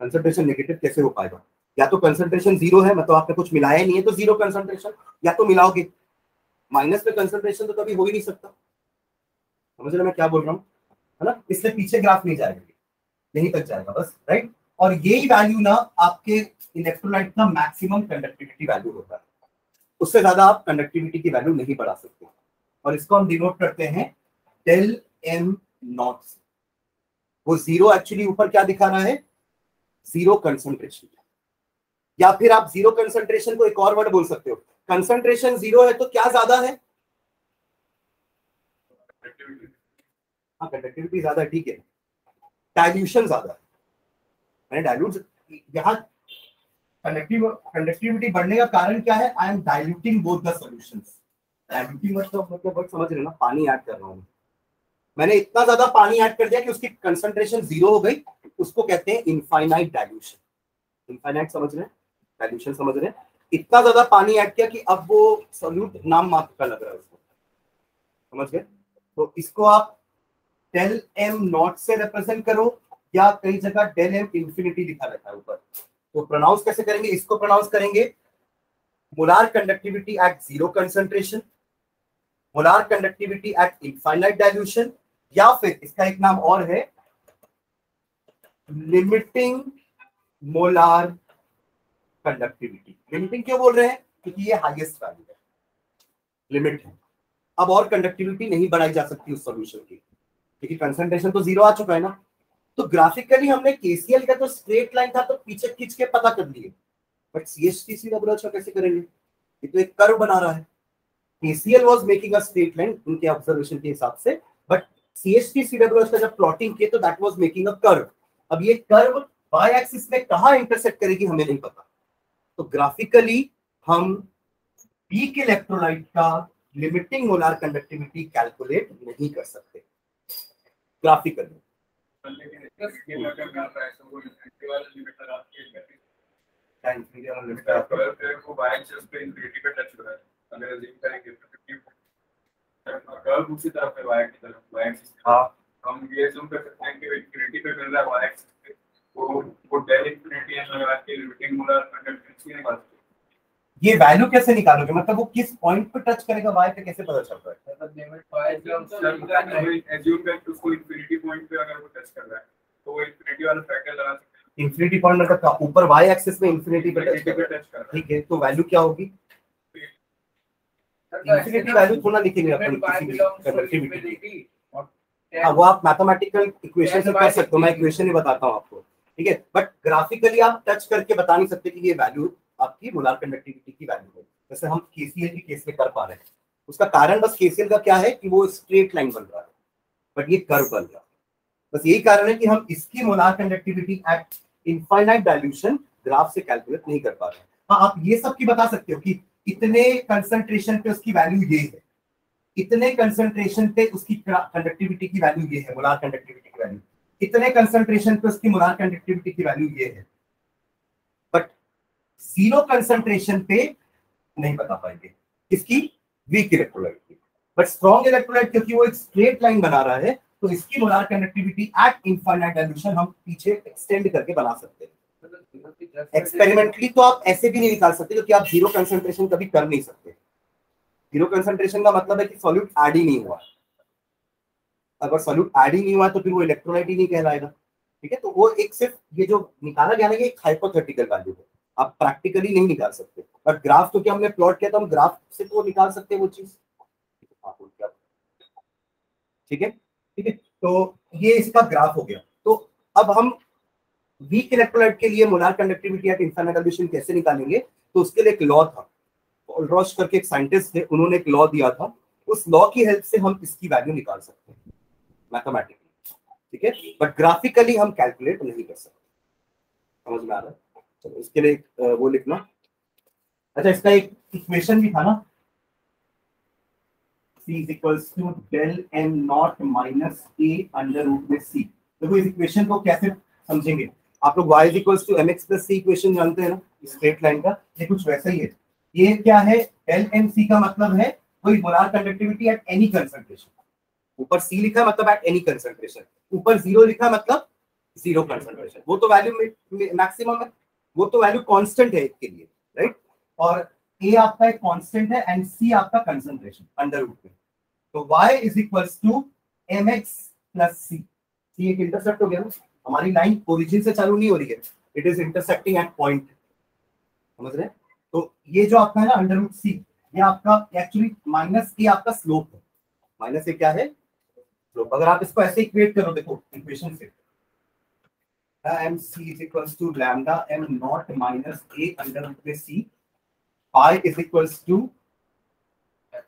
कंसंट्रेशन नेगेटिव कैसे हो पाएगा, या तो कंसंट्रेशन जीरो है, मतलब आपने कुछ मिलाया नहीं है तो जीरो कंसंट्रेशन, या तो मिलाओगे, माइनस में कंसंट्रेशन तो कभी हो ही नहीं सकता। समझ रहे मैं क्या बोल रहा हूँ? है ना, इसलिए पीछे ग्राफ नहीं जाएगा, यहीं तक जाएगा बस, राइट। और यही वैल्यू ना आपके इलेक्ट्रोलाइट का मैक्सिमम कंडक्टिविटी वैल्यू होता है, उससे ज्यादा आप कंडक्टिविटी की वैल्यू नहीं बढ़ा सकते, और इसको हम डिनोट करते हैं डेल एम नॉट से। वो जीरो एक्चुअली ऊपर क्या दिखा रहा है, जीरो कंसंट्रेशन, या फिर आप जीरो कंसंट्रेशन को एक और वर्ड बोल सकते हो, कंसंट्रेशन जीरो है तो क्या ज्यादा है, हाँ कंडक्टिविटी ज्यादा है, ठीक है, डाइल्यूशन ज्यादा है, डाइल्यूट यहाँ कंडक्टिविटी बढ़ने का कारण क्या है, I am diluting both the solutions. Diluting मतलब समझ रहे ना, पानी ऐड कर रहा हूँ मैंने, इतना ज्यादा पानी ऐड कर दिया कि उसकी कंसंट्रेशन जीरो हो गई, उसको कहते हैं इनफाइनाइट डाइल्यूशन। इनफाइनाइट समझ रहे हैं, डाइल्यूशन समझ रहे हैं, इतना ज्यादा पानी ऐड किया कि अब वो सॉल्यूट नाम मात्र का लग रहा है उसको, समझ गए। तो इसको आप डेल एम नॉट से रिप्रेजेंट करो, या कई जगह डेल एम इंफिनिटी लिखा रहता है ऊपर, तो प्रोनाउंस कैसे करेंगे, इसको प्रोनाउंस करेंगे molar conductivity eight zero concentration, molar conductivity at infinite dilution, या फिर इसका एक नाम और है लिमिटिंग मोलार कंडक्टिविटी। लिमिटिंग क्यों बोल रहे हैं, क्योंकि ये हाईएस्ट वैल्यू है, लिमिट है, अब और कंडक्टिविटी नहीं बढ़ाई जा सकती उस सॉल्यूशन की, क्योंकि कंसंट्रेशन तो जीरो आ चुका है ना। तो ग्राफिकली हमने केसीएल का तो स्ट्रेट लाइन था तो पीछे खींच के पता कर लिए, बट सीएचटीसी अप्रोच कैसे करेंगे, ये तो एक कर्व बना रहा है। KCL was making a straight line उनके ऑब्जर्वेशन के हिसाब से, बट सीएचटीसी अप्रोच का जब प्लॉटिंग किए तो that was making a curve. अब ये कर्व वाई एक्सिस में कहां इंटरसेक्ट करेगी हमें नहीं पता, तो ग्राफिकली हम वीक इलेक्ट्रोलाइट का लिमिटिंग मोलार कंडक्टिविटी कैलकुलेट नहीं कर सकते ग्राफिकली। हम ये assume कर सकते हैं कि इन्फिनिटी पे मिल रहा है y एक्सिस पे, वो डेल इन्फिनिटी है लगा के लिमिटिंग मोलर कंडक्टिविटी निकाल सकते हैं। ये वैल्यू कैसे निकालोगे, मतलब वो किस पॉइंट पे टच करेगा y पे कैसे पता चल रहा है, मतलब लिमिट y जब एज्यूम कर उसको इन्फिनिटी पॉइंट पे अगर वो टच कर रहा है तो वो इन्फिनिटी वाला फैक्टर लगा सकते हैं। इन्फिनिटी पॉइंट मतलब ऊपर y एक्सिस में इन्फिनिटी पे टच कर रहा है, ठीक है, तो वैल्यू क्या होगी, इन्फिनिटी वैल्यू थोड़ा लिखेंगे अपन किसी भी कंडक्टिविटी, हाँ वो आप मैथमेटिकल इक्वेशन से कर सकते हो, मैं इक्वेशन ही बताता हूँ आपको, ठीक है, बट ग्राफिकली आप टच करके बता नहीं सकते कि ये वैल्यू आपकी मोलार कंडक्टिविटी की वैल्यू है, जैसे हम केसीएल के केस में कर पा रहे हैं। उसका कारण बस केसीएल का क्या है कि वो स्ट्रेट लाइन बन रहा है, बट ये कर्व बन रहा है, बस यही कारण है कि हम इसकी molar conductivity at infinite dilution graph से कैलकुलेट नहीं कर पा रहे हैं। हाँ आप ये सब की बता सकते हो कि इतने कंसंट्रेशन पे उसकी वैल्यू ये है, इतने कंसंट्रेशन पे उसकी कंडक्टिविटी की वैल्यू ये है, मोलार कंडक्टिविटी की वैल्यू, इतने कंसंट्रेशन पे उसकी मोलार कंडक्टिविटी की वैल्यू ये है, बट जीरो कंसंट्रेशन पे नहीं बता पाएंगे इसकी वीक इलेक्ट्रोलाइट की, बट स्ट्रॉन्ग इलेक्ट्रोलाइट क्योंकि वो एक स्ट्रेट लाइन बना रहा है तो इसकी molar conductivity at infinite dilution हम पीछे एक्सटेंड करके बना सकते हैं। एक्सपेरिमेंटली तो आप ऐसे भी नहीं निकाल सकते क्योंकि आप जीरो कंसंट्रेशन कभी कर नहीं सकते। जीरो कंसंट्रेशन का मतलब है कि सॉल्यूट ऐड ही नहीं हुआ, अगर सॉल्यूट ऐड ही नहीं हुआ तो फिर वो इलेक्ट्रोलाइट ही नहीं कहलाएगा, ठीक है। तो वो एक सिर्फ ये जो निकाला गया ना ये एक हाइपोथेटिकल वैल्यू है, आप प्रैक्टिकली नहीं निकाल सकते, बट ग्राफ तो क्या हमने प्लॉट किया तो हम ग्राफ से तो निकाल सकते हैं वो चीज, ठीक है ठीक है। तो ये इसका ग्राफ हो गया। तो अब हम वीक इलेक्ट्रोलाइट के लिए molar conductivity at infinite dilution कैसे निकालेंगे, तो उसके लिए एक लॉ था, रॉश करके एक साइंटिस्ट थे, उन्होंने एक लॉ दिया था, उस लॉ की हेल्प से हम इसकी वैल्यू निकाल सकते हैं मैथमेटिकली, ठीक है, बट ग्राफिकली हम कैलकुलेट नहीं कर सकते। समझ में आ रहा है, चलो इसके लिए वो लिखना। अच्छा इसका एक इक्वेशन भी था ना, C is equals to del m naught minus a under root में c। देखो इस इक्वेशन को कैसे समझेंगे आप लोग, y is equals to mx plus c equation जानते हैं ना स्ट्रेट लाइन का, ये कुछ वैसा ही है। ये क्या है, del m c का मतलब है कोई molar conductivity at any concentration, ऊपर c लिखा मतलब एट एनी कंसंट्रेशन, ऊपर जीरो लिखा मतलब जीरो कंसंट्रेशन, वो तो वैल्यू मैक्सिमम है, वो तो वैल्यू कांस्टेंट है इसके लिए, राइट। और a आपका एक कांस्टेंट है एंड c आपका कंसंट्रेशन अंडर रूट में, तो y is equals to mx plus c, c एक इंटरसेप्ट हो गया ना, हमारी लाइन ओरिजिन से चालू नहीं हो रही है, it is intersecting at point, समझ रहे हैं? तो ये जो आपका है ना अंडर रूट सी, ये आपका एक्चुअली माइनस ए आपका स्लोप है, माइनस ए क्या है, स्लोप। अगर आप इसको ऐसे इक्वेट करो, देखो इक्वेशन से mc is equals to lambda m naught minus a under root में c, pi is equals to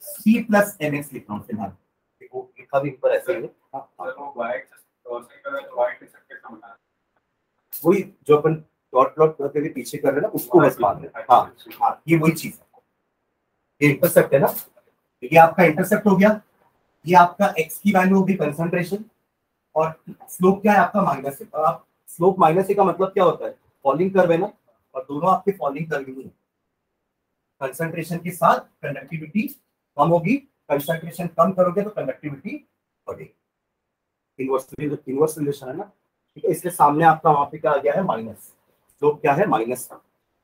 c plus nx लिखना हूँ फिलहाल, देखो लिखा भी ऊपर ऐसे ही है। वही जो अपन डॉट प्लॉट करके भी पीछे कर रहे हैं ना, उसको बस मान रहे हैं। हाँ ये वही चीज है, ये इंटरसेप्ट है ना, ये आपका इंटरसेप्ट हो गया, ये आपका x की वैल्यू होगी कंसंट्रेशन, और स्लोप क्या है आपका माइनस है। और आप स्लोप माइनस का मतलब क्या होता है, फॉलिंग कर्व है ना, और दोनों आपके फॉलिंग कर्व ही है। कंसंट्रेशन के साथ कंडक्टिविटी कम होगी, कंसंट्रेशन कम करोगे तो कंडक्टिविटी बढ़ेगी। इनवर्स रिलेशन है ना, ठीक है। इसलिए सामने आपका वहां पे क्या आ गया है, माइनस, स्लोप क्या है, माइनस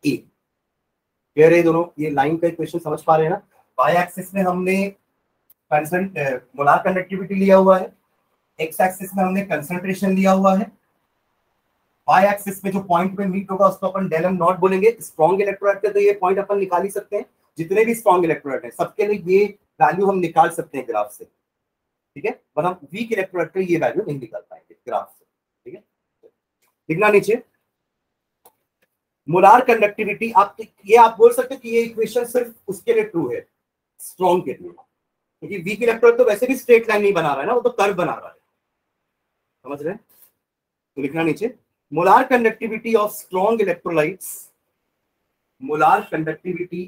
ए। क्लियर है दोनों, ये लाइन का इक्वेशन समझ पा रहे हैं ना। वाई एक्सिस में हमने मोलार कंडक्टिविटी लिया हुआ है, एक्स एक्सिस में हमने कंसंट्रेशन लिया हुआ है, वाई एक्सिस में जो पॉइंट पे मीट होगा उसको अपन डेल एम नॉट बोलेंगे। स्ट्रॉन्ग इलेक्ट्रोलाइट का तो ये पॉइंट अपन निकाल ही सकते हैं, जितने भी स्ट्रॉन्ग इलेक्ट्रोलाइट है सबके लिए ये वैल्यू हम निकाल सकते हैं ग्राफ से, ठीक है। पर हम वीक इलेक्ट्रोलाइट का ये वैल्यू नहीं निकाल पाएंगे ग्राफ से, ठीक है। लिखना नीचे मोलार कंडक्टिविटी, आप बोल सकते हो कि ये इक्वेशन सिर्फ उसके लिए ट्रू है, स्ट्रॉन्ग के लिए, क्योंकि वीक इलेक्ट्रोलाइट तो वैसे भी स्ट्रेट लाइन नहीं बना रहा है ना, वो तो कर्व बना रहा है, समझ रहे हैं। तो लिखना नीचे molar conductivity of strong electrolytes, molar conductivity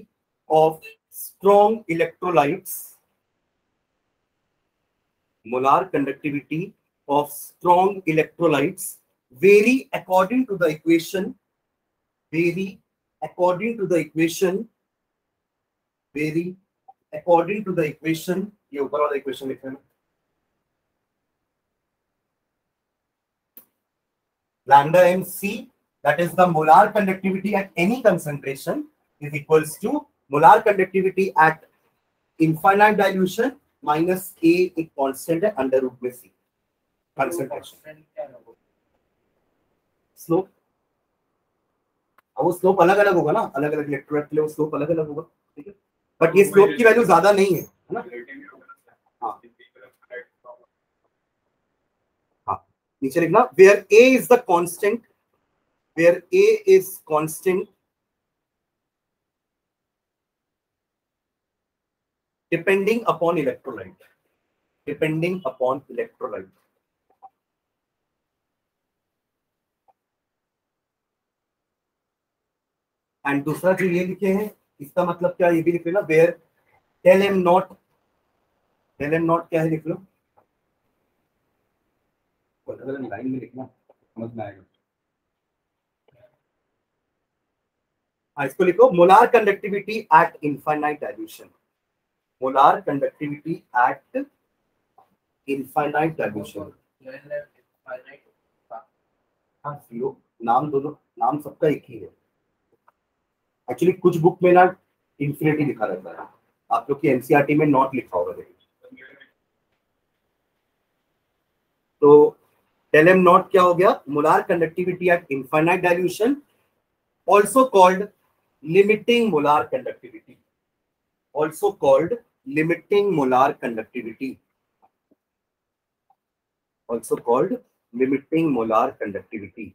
of strong electrolytes, molar conductivity of strong electrolytes vary according to the equation, vary according to the equation, vary according to the equation, ये ऊपर वाला इक्वेशन लिख रहे हैं, lambda mc, that is the molar conductivity at any concentration, is equals to molar conductivity at infinite dilution minus a एक constant है under root में c concentration slope। अब वो स्लोप अलग अलग होगा ना, अलग अलग इलेक्ट्रोलाइट के लिए वो स्लोप अलग अलग होगा, ठीक है। बट ये स्लोप की वैल्यू ज्यादा नहीं है ना। हाँ नीचे लिखना where a is the constant, where a is constant depending upon electrolyte, depending upon electrolyte। And दूसरा जो ये लिखे हैं इसका मतलब क्या, ये भी लिख लेना where del m naught, del m naught क्या है लिख लो, लाइन में लिखना समझ में आएगा। इसको लिखो molar conductivity at infinite dilution, molar conductivity at infinite dilution. हाँ जीरो, नाम दोनों, नाम सबका एक ही है। एक्चुअली कुछ बुक में ना इंफिनिटी लिखा रहता है, आप लोग की एनसीईआरटी में नॉट लिखा होगा देखिए। तो del m naught क्या हो गया, molar conductivity at infinite dilution, also called limiting molar conductivity, also called limiting molar conductivity, also called limiting molar conductivity,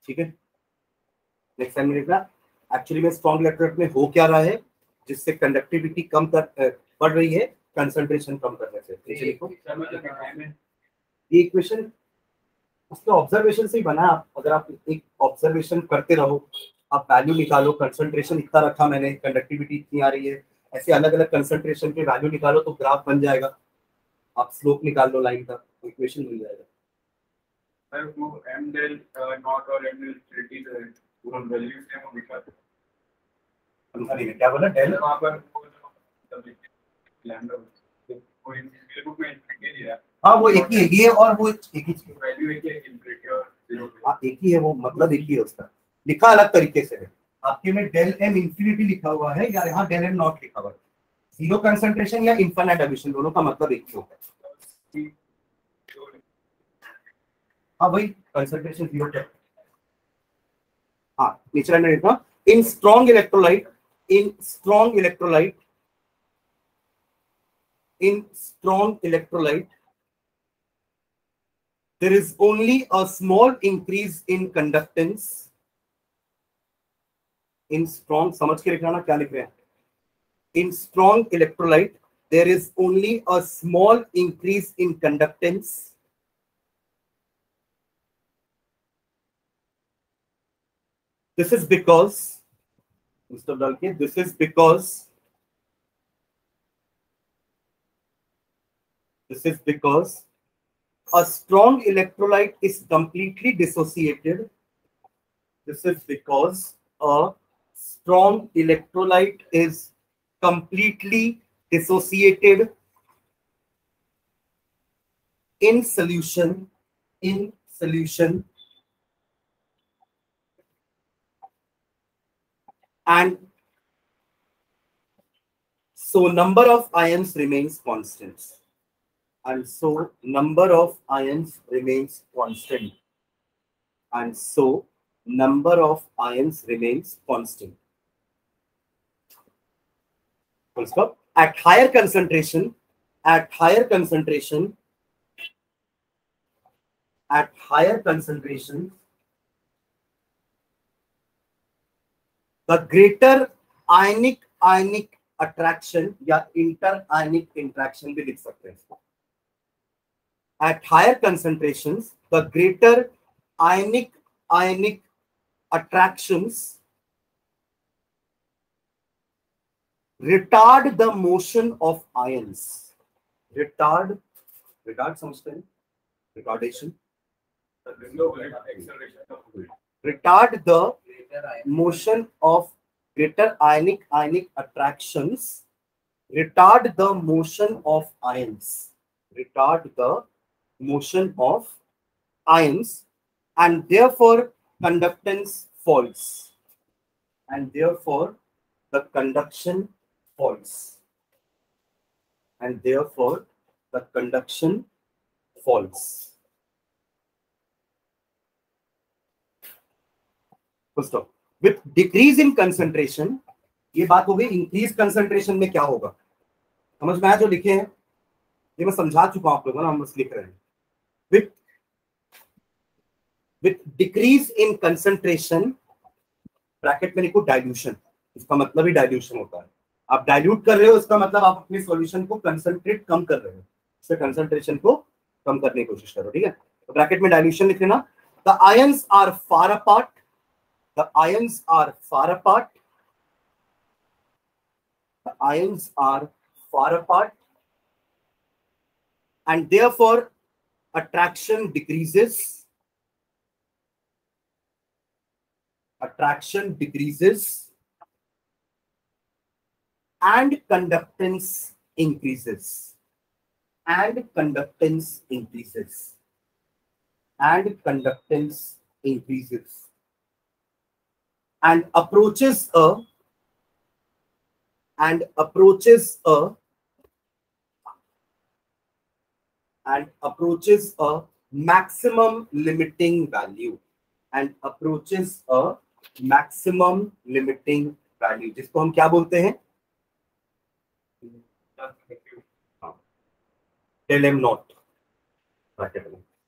ठीक है। नेक्स्ट टाइम लिखना एक्चुअली में स्ट्रॉन्ग इलेक्ट्रोलाइट में हो क्या रहा है जिससे कंडक्टिविटी कम बढ़ रही है कंसंट्रेशन कम करने से। लिखो ये इक्वेशन उसके ऑब्जर्वेशन से ही बना। अगर आप एक ऑब्जर्वेशन करते रहो, आप वैल्यू निकालो, कंसंट्रेशन इतना रखा मैंने, कंडक्टिविटी इतनी आ रही है, ऐसे अलग अलग कंसंट्रेशन के वैल्यू निकालो तो ग्राफ बन जाएगा। आप स्लोप निकाल लो लाइन का, इक्वेशन मिल जाएगा। सर वो m del नॉट और m del इंफिनिटी से पूरा वैल्यू सेम हो लिखा है, अरे क्या बोला डेल, वहां पर लैम्डा कोई बुक में इंफिनिटी दिया। हाँ वो एक ही है, ये और वो एक ही चीज, वैल्यू एक ही है, इंफिनिटी और जीरो। हाँ एक ही है, वो मतलब एक ही है, उसका लिखा अलग तरीके से है। आपके में डेल एम इंफिनिटी लिखा हुआ है या यहाँ डेल एम नॉट लिखा हुआ है, जीरो कंसंट्रेशन या इनफाइनाइट एडिशन, दोनों का मतलब एक ही होता है। हाँ भाई, कंसंट्रेशन जीरो क्या, हाँ नेचुरल में लिखा, इन strong electrolyte, in strong electrolyte, in strong electrolyte there is only a small increase in conductance. In strong, समझ के लिखना ना क्या लिख रहे हैं, in strong electrolyte there is only a small increase in conductance. This is because, Mr. Dalke, this is because a strong electrolyte is completely dissociated. This is because a strong electrolyte is completely dissociated in solution, and so number of ions remains constant. And so number of ions remains constant. And so number of ions remains constant. Full stop. At higher concentration, the greater ionic attraction या inter-ionic interaction भी लिख सकते हैं इसको. At higher concentrations, the greater ionic attractions retard the motion of ions. Retard समझते हैं? Retardation. Retard the motion of greater ionic attractions. Retard the motion of ions. Retard the motion of ions, and therefore conductance falls. And therefore the conduction falls. And therefore the conduction falls. Full stop. With decrease in concentration, ये बात हो गई increase concentration में क्या होगा, समझ में आया जो लिखे हैं, ये मैं समझा चुका हूं आप लोगों को ना, हम बस लिख रहे हैं. With decrease in concentration, bracket में लिखो डाइल्यूशन, इसका मतलब ही डाइल्यूशन होता है. आप डाइल्यूट कर रहे हो, इसका मतलब आप अपने सॉल्यूशन को कंसंट्रेट कम कर रहे हो, इससे कंसंट्रेशन को कम करने की कोशिश करो. ठीक है, तो ब्रैकेट में डाइल्यूशन लिख लेना. The ions are far apart, the ions are far apart, and therefore attraction decreases, and conductance increases, and approaches a maximum limiting value, जिसको हम क्या बोलते हैं, टेल एम नॉट.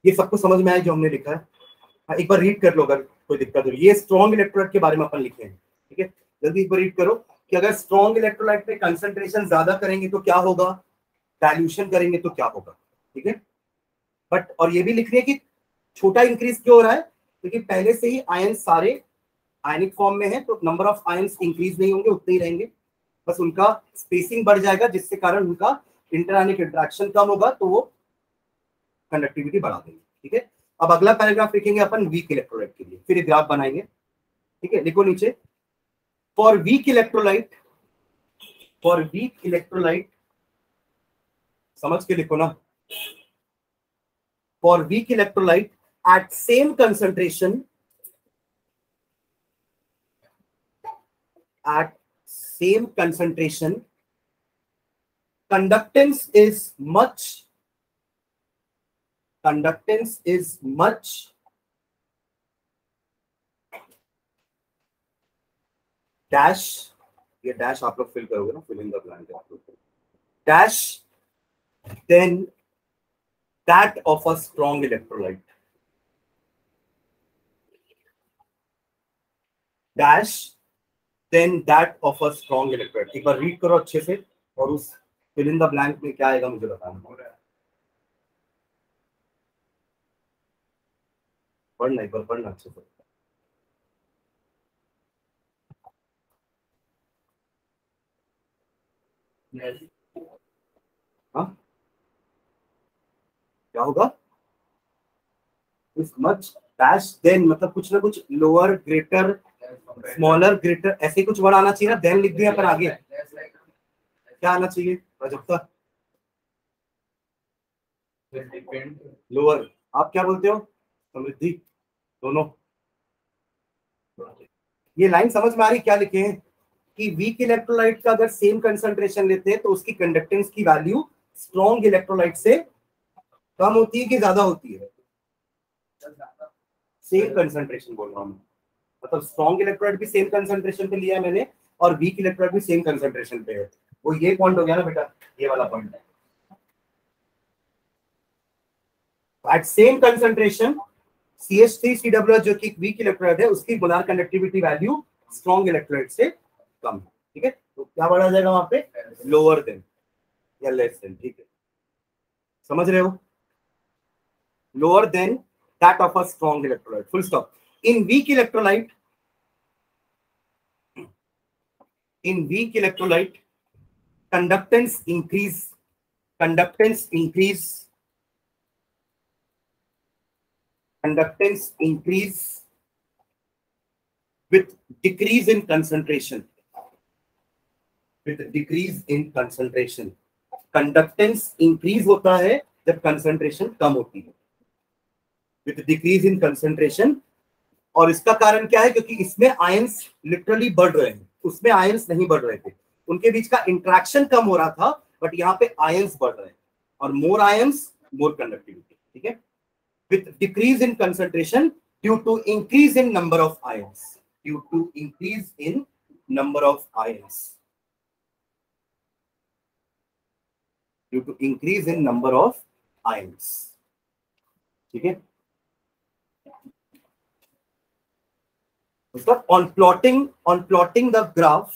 ये सबको समझ में आया जो हमने लिखा है? एक बार रीड कर लो अगर कोई दिक्कत हो. ये स्ट्रॉन्ग इलेक्ट्रोलाइट के बारे में अपन लिखे हैं. ठीक है, जल्दी एक बार रीड करो कि अगर स्ट्रॉन्ग इलेक्ट्रोलाइट पे कंसंट्रेशन ज्यादा करेंगे तो क्या होगा, डाइल्यूशन करेंगे तो क्या होगा. ठीक है, बट और ये भी लिख रहे हैं कि छोटा इंक्रीज क्यों हो रहा है, क्योंकि पहले से ही आयन सारे आयनिक फॉर्म में है, तो नंबर ऑफ आयंस इंक्रीज नहीं होंगे, उतने ही रहेंगे, बस उनका स्पेसिंग बढ़ जाएगा, जिससे कारण उनका इंटरआयनिक इंटरेक्शन कम होगा, तो वो कंडक्टिविटी बढ़ा देंगे. ठीक है, अब अगला पैराग्राफ लिखेंगे अपन वीक इलेक्ट्रोलाइट के लिए, फिर ग्राफ बनाएंगे. ठीक है, लिखो नीचे, फॉर वीक इलेक्ट्रोलाइट, समझ के लिखो ना, for weak electrolyte at same concentration, conductance is much dash, ये डैश आप लोग फिल करोगे ना, फिल इन द ब्लैंक आप लोग, dash then that of a strong electrolyte, dash then that of a strong electrolyte. एक बार रीड करो अच्छे से और उस फिल इन द ब्लैंक में क्या आएगा मुझे बताना। पढ़ना, एक बार पढ़ना अच्छे से। हाँ क्या होगा? इस मच डैश देन, मतलब कुछ ना कुछ लोअर ग्रेटर स्मॉलर ग्रेटर ऐसे कुछ वर्ड आना चाहिए ना, देन लिख दिया पर आगे क्या आना चाहिए प्राजक्ता? लोअर। आप क्या बोलते हो समृद्धि? दोनों। ये लाइन समझ में आ रही? क्या लिखे हैं कि वीक इलेक्ट्रोलाइट का अगर सेम कंसंट्रेशन लेते हैं तो उसकी कंडक्टेंस की वैल्यू स्ट्रॉन्ग इलेक्ट्रोलाइट से कम होती है कि ज्यादा होती है? सेम कंसंट्रेशन बोल रहा हूं, मतलब स्ट्रॉन्ग इलेक्ट्रोलाइट भी सेम कंसंट्रेशन पे लिया है मैंने और वीक इलेक्ट्रोलाइट भी सेम कंसंट्रेशन पे है। वो ये पॉइंट हो गया ना बेटा, ये वाला पॉइंट है। एट सेम कंसंट्रेशन CH3COOH जो कि वीक इलेक्ट्रोलाइट है उसकी molar conductivity value strong electrolyte से कम है। ठीक है, तो क्या बढ़ा जाएगा वहां पे? लोअर देन या लेस देन। ठीक है, समझ रहे हो? Lower than that of a strong electrolyte, full stop. In weak electrolyte, conductance increase with decrease in concentration, conductance increase होता है जब कंसंट्रेशन कम होती है, विद डिक्रीज इन कंसंट्रेशन। और इसका कारण क्या है? क्योंकि इसमें आयंस लिटरली बढ़ रहे हैं, उसमें आयंस नहीं बढ़ रहे थे, उनके बीच का इंट्रैक्शन कम हो रहा था, बट यहाँ पे आयंस बढ़ रहे हैं और मोर आयंस मोर कंडक्टिविटी। ठीक है, with decrease in concentration due to increase in number of ions, ठीक है। on plotting the graph,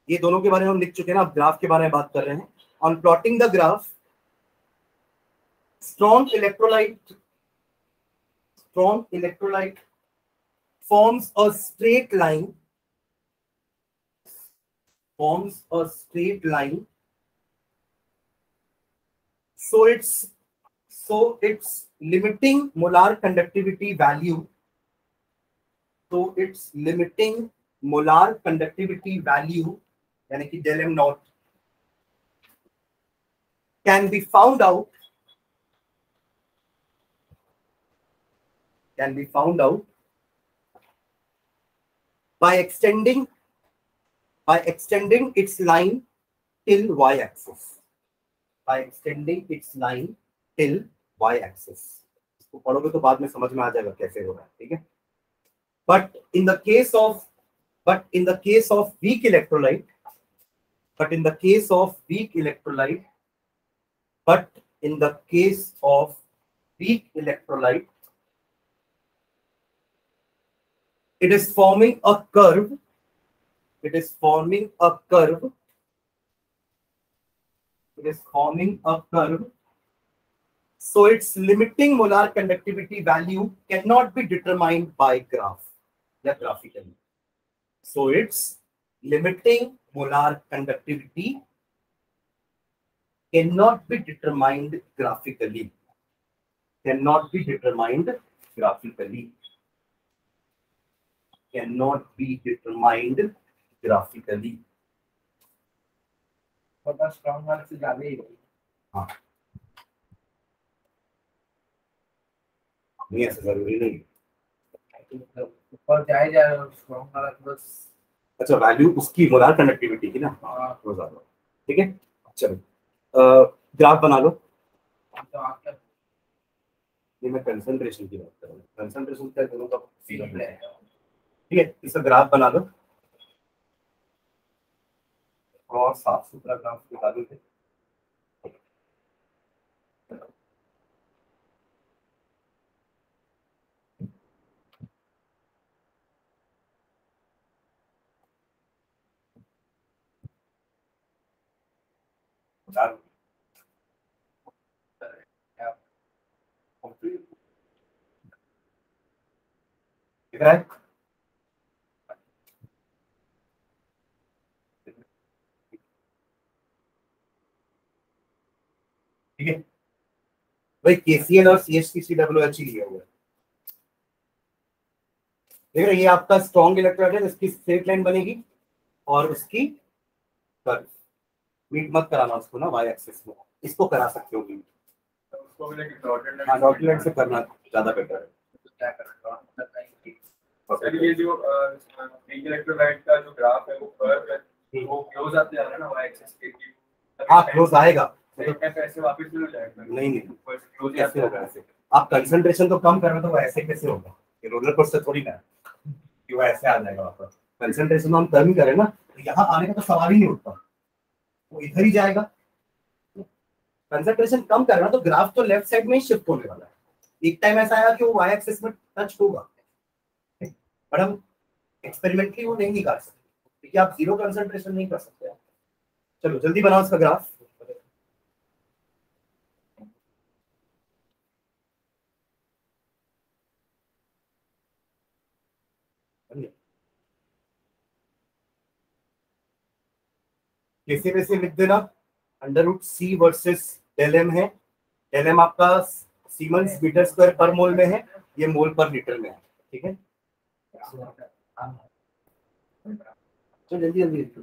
ये दोनों के बारे में हम लिख चुके हैं ना, अब ग्राफ के बारे में बात कर रहे हैं। on plotting the graph, strong electrolyte forms a straight line, so its limiting molar conductivity value, यानी कि del m naught can be found out by extending its line till y axis, इसको पढ़ोगे तो बाद में समझ में आ जाएगा कैसे हो रहा है। ठीक है, but in the case of weak electrolyte, it is forming a curve, so its limiting molar conductivity value cannot be determined by graphically. So its limiting molar conductivity cannot be determined graphically. पता strong वाले से ज्यादा ही हाँ, नहीं ऐसा जरूरी नहीं, ऊपर जाए जा रहा है स्ट्रॉन्ग वाला बस अच्छा, वैल्यू उसकी मोलार कंडक्टिविटी की ना, वो ज्यादा, ठीक है। चलो ग्राफ बना लो। ये मैं कंसंट्रेशन की बात कर रहा हूँ, कंसंट्रेशन क्या दोनों का सीधा है, ठीक है। इसका ग्राफ बना लो और साफ सुथरा ग्राफ निकालो थे। दिख रहा है? ठीक है भाई, केसीएल और CH3COOH ही लिया हुआ है। देख रहे, ये आपका स्ट्रॉन्ग इलेक्ट्रोलाइट है, इसकी स्ट्रेट लाइन बनेगी और उसकी कर्व। मीट मत कराना उसको ना वाई एक्सिस में, इसको करा सकते हो मीट। उसको भी लेकिन डॉटेड लाइन हाँ, डॉटेड लाइन से करना ज्यादा बेटर है। क्या करना सर, ये जो वीक इलेक्ट्रोलाइट का जो ग्राफ है वो कर्व है, वो क्लोज आते जा रहा है ना वाई एक्सिस के। हाँ, क्लोज आएगा। ऐसे वापस नहीं हो जाएगा। नहीं, क्लोज कैसे होगा ऐसे? आप कंसंट्रेशन तो कम कर रहे हो, तो वो ऐसे कैसे होगा? ये रोलर कोस्टर थोड़ी ना है कि वो ऐसे आ जाएगा वापस। कंसंट्रेशन हम कम ही करें ना, तो यहाँ आने का तो सवाल ही नहीं उठता, वो इधर ही जाएगा। कंसंट्रेशन कम कर रहा तो ग्राफ तो लेफ्ट साइड में ही शिफ्ट होने वाला है। एक टाइम ऐसा आया कि वो वाई एक्सिस में टच होगा, बट हम एक्सपेरिमेंटली वो नहीं निकाल सकते क्योंकि आप जीरो कंसंट्रेशन नहीं कर सकते। चलो जल्दी बनाओ उसका ग्राफ। कैसे वैसे लिख देना, √C वर्सेस डेल एम है। डेल एम आपका सीमेंस मीटर स्क्वायर पर मोल में है, ये मोल पर लीटर में है, ठीक है। तो जल्दी जल्दी लिखो।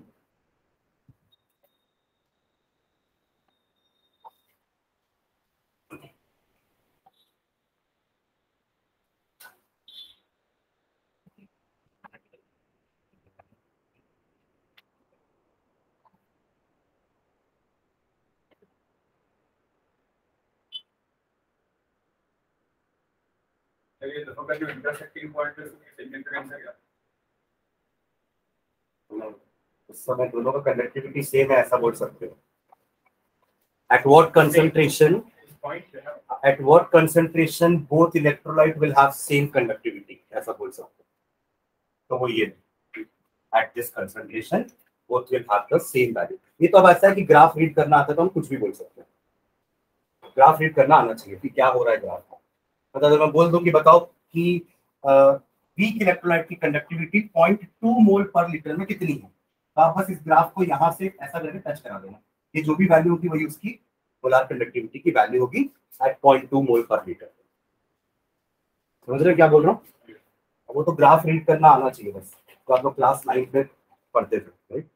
ये दोनों का जो इंटरसेक्टिंग पॉइंट है उसकी सिग्निफिकेंस है क्या? उस समय दोनों का कंडक्टिविटी सेम है, ऐसा बोल सकते हो। At what concentration? At what concentration both electrolyte will have same conductivity? ऐसा बोल सकते हो। तो वो ये at this concentration both will have the same value। ये तो अब ऐसा है कि ग्राफ रीड करना आता है तो हम कुछ भी बोल सकते हैं। ग्राफ रीड करना आना चाहिए कि क्या हो रहा है ग्राफ में। मतलब अगर मैं बोल दूं कि बताओ कि वीक इलेक्ट्रोलाइट की कंडक्टिविटी 0.2 मोल पर लीटर में कितनी है, तो आप बस इस ग्राफ को यहाँ से ऐसा करके टच करा देना। ये जो भी वैल्यू होगी वही उसकी मोलार कंडक्टिविटी की वैल्यू होगी एट 0.2 मोल पर लीटर। समझ रहे क्या बोल रहा हूँ? वो तो ग्राफ रीड करना आना चाहिए बस, तो आप लोग क्लास 9 में पढ़ते थे, राइट?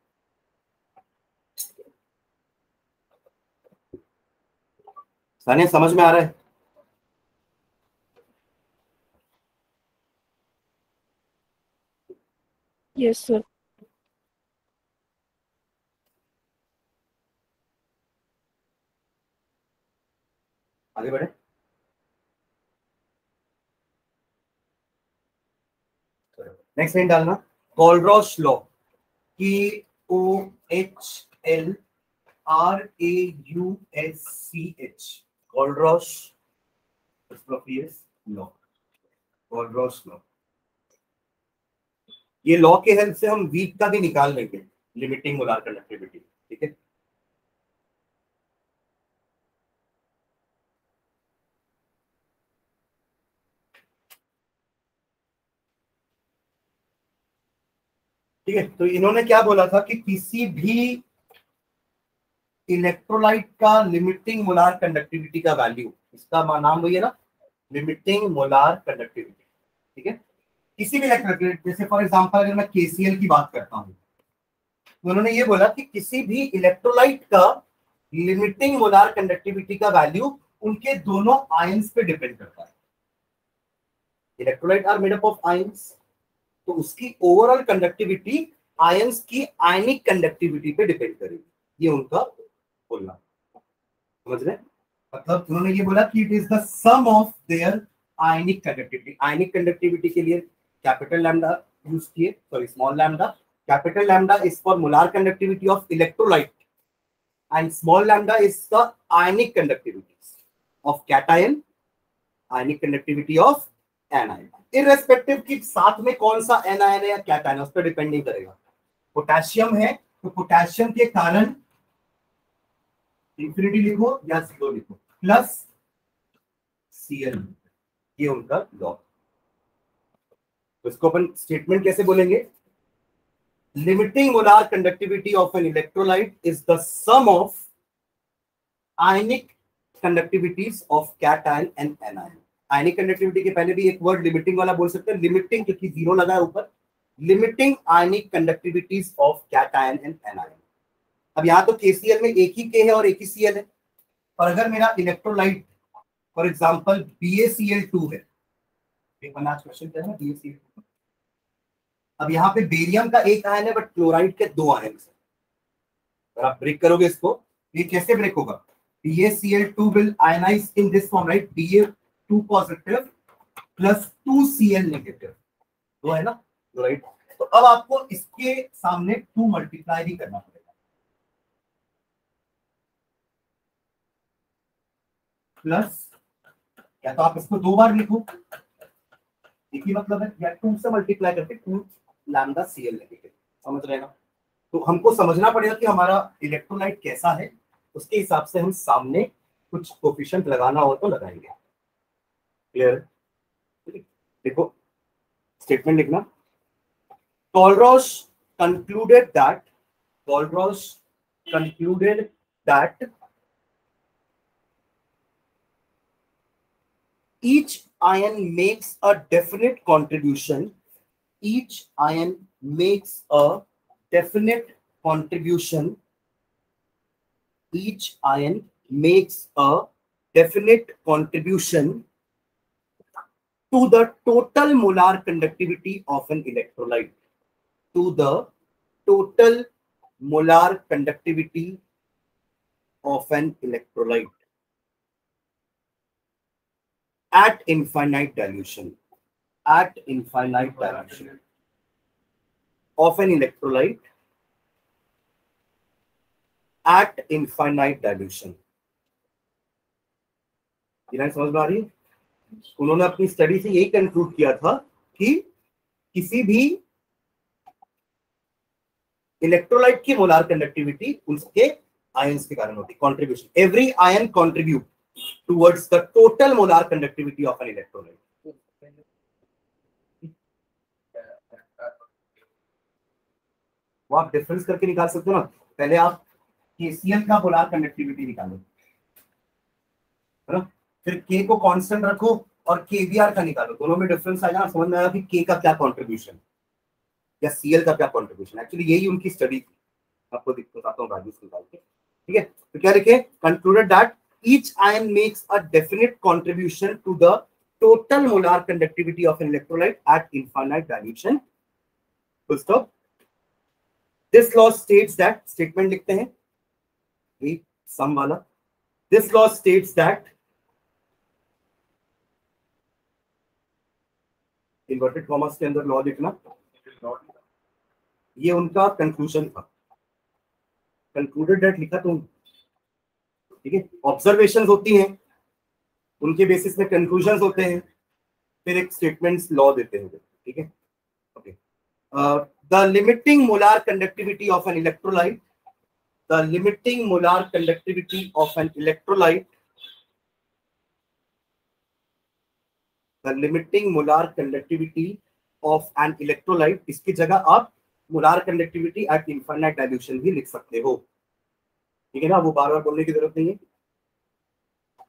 सानिया समझ में आ रहा है? Yes sir. आगे बढ़े। नेक्स्ट लाइन डालना, Kohlrausch law, KOHLRAUSCH, Kohlrausch law, Kohlrausch law. ये लॉ के हेल्प से हम वीक का भी निकाल लेंगे, लिमिटिंग मोलार कंडक्टिविटी, ठीक है। ठीक है, तो इन्होंने क्या बोला था कि किसी भी इलेक्ट्रोलाइट का लिमिटिंग मोलार कंडक्टिविटी का वैल्यू, इसका नाम वही है ना, लिमिटिंग मोलार कंडक्टिविटी, ठीक है। किसी भी इलेक्ट्रोलाइट, जैसे फॉर एग्जांपल अगर मैं KCl की बात करता हूं तो उन्होंने ये बोला कि किसी भी इलेक्ट्रोलाइट का लिमिटिंग मोलार कंडक्टिविटी का वैल्यू उनके दोनों आयंस पे डिपेंड करता है। Electrolyte are made up of ions, तो उसकी ओवरऑल कंडक्टिविटी आयंस की आयनिक कंडक्टिविटी पे डिपेंड करेगी, ये उनका बोलना, समझ रहे? मतलब उन्होंने ये बोला कि it is the sum of their ionic conductivity. Ionic conductivity के लिए कैपिटल लैम्डा यूज किए, sorry small lambda. Capital lambda is for molar conductivity of electrolyte and small lambda is the ionic conductivity of cation, ionic conductivity of anion, irrespective कि साथ में कौन सा anion है या cation है उस पर डिपेंड नहीं करेगा। पोटेशियम है तो पोटेशियम के कारण इंफिनिटी लिखो या 0 लिखो, प्लस Cl, ये उनका लॉ। तो इसको अपन स्टेटमेंट कैसे बोलेंगे? Limiting molar conductivity of an electrolyte is the sum of ionic conductivities of cation and anion. Ionic conductivity के पहले भी एक वर्ड लिमिटिंग वाला बोल सकते हैं, लिमिटिंग क्योंकि 0 लगा है ऊपर, limiting ionic conductivities of cation and anion। अब यहाँ तो KCl में एक ही K है और एक ही Cl है, और अगर मेरा इलेक्ट्रोलाइट फॉर एग्जांपल BaCl2 है, एक बना क्वेश्चन क्या है BaCl2, अब यहाँ पे बेरियम का एक आयन है बट क्लोराइड के 2 आयन है। अगर आप ब्रेक करोगे इसको, ये कैसे ब्रेक होगा? BaCl2 will ionize in this form, right? Ba2 positive plus 2Cl negative, 2 है ना क्लोराइड। तो अब आपको इसके सामने 2 मल्टीप्लाई भी करना पड़ेगा, प्लस या तो आप इसको 2 बार लिखो, एक ही मतलब है, या 2 से मल्टीप्लाई करके 2 लैम्डा Cl नेगेटिव, समझ रहे हैं ना? तो हमको समझना पड़ेगा कि हमारा इलेक्ट्रोलाइट कैसा है, उसके हिसाब से हम सामने कुछ कोफिशिएंट लगाना हो तो लगाएंगे। क्लियर? देखो स्टेटमेंट लिखना, Tollross concluded that each ion makes a definite contribution. Each ion makes a definite contribution. Each ion makes a definite contribution to the total molar conductivity of an electrolyte. To the total molar conductivity of an electrolyte at infinite dilution. At infinite dilution of an electrolyte at infinite dilution. समझ में आ रही है? उन्होंने अपनी study से यही conclude किया था कि किसी भी इलेक्ट्रोलाइट की मोलार कंडक्टिविटी उसके आयंस के कारण होती है, contribution. Every ion contribute towards the total molar conductivity of an electrolyte. वो आप डिफरेंस करके निकाल सकते हो ना, पहले आप KCl का मोलार कंडक्टिविटी निकालो, है ना, फिर K को कांस्टेंट रखो और KBr का निकालो, दोनों में डिफरेंस आएगा ना, समझ में आएगा कि K का क्या कंट्रीब्यूशन या Cl का क्या कंट्रीब्यूशन। एक्चुअली यही उनकी स्टडी थी, आपको दिखाता हूँ वैल्यूज निकाल के, ठीक है। तो क्या लिखे? Concluded that each ion makes a definite contribution to the total molar conductivity of an electrolyte at infinite dilution, full stop. This law states that, statement लिखते हैं ये सम वाला, this law states that, inverted commas के अंदर law लिखना, ये उनका conclusion था, कंक्लूडेड दैट लिखा तुम, ठीक है। ऑब्जर्वेशंस होती हैं, उनके बेसिस में कंक्लूजन्स होते हैं, फिर एक स्टेटमेंट्स लॉ देते हैं, ठीक है। Okay, the limiting molar conductivity of an electrolyte, the limiting molar conductivity of an electrolyte, the limiting molar conductivity of an electrolyte, इसकी जगह आप molar conductivity at infinite dilution भी लिख सकते हो, ठीक है ना, वो बार बार बोलने की जरूरत नहीं है।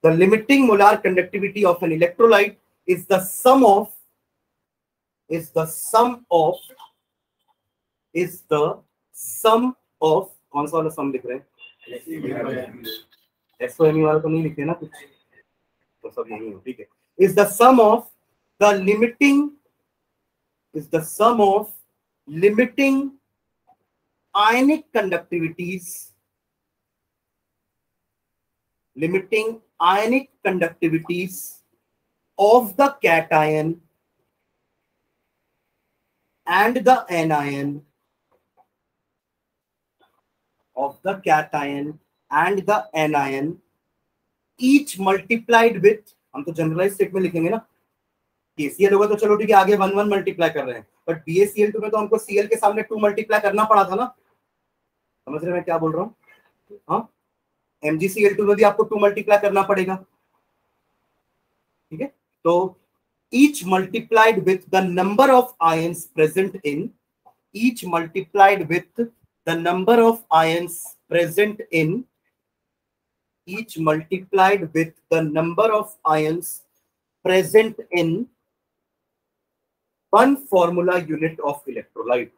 The limiting molar conductivity of an electrolyte is the sum of, is the sum of, is the sum of, कौन सा वाला सम लिख रहे हैं? एसओएमई वाला तो नहीं लिखे ना कुछ, तो सब यही है, ठीक है। Is the sum of the limiting, is the sum of limiting ionic conductivities, limiting ionic conductivities of the cation and the anion, of the cation and the anion, each multiplied with, हम तो generalise state में लिखेंगे ना, KCl होगा तो चलो ठीक है, आगे 1 1 मल्टीप्लाई कर रहे हैं, बट BaCl2 में तो हमको Cl के सामने 2 मल्टीप्लाई करना पड़ा था ना, समझ रहे हैं मैं क्या बोल रहा हूँ? हाँ, MgCl2 में भी आपको 2 मल्टीप्लाई करना पड़ेगा, ठीक है? तो each multiplied with the number of ions present in, each multiplied with the number of ions present in, each multiplied with the number of ions present in one formula unit of electrolyte,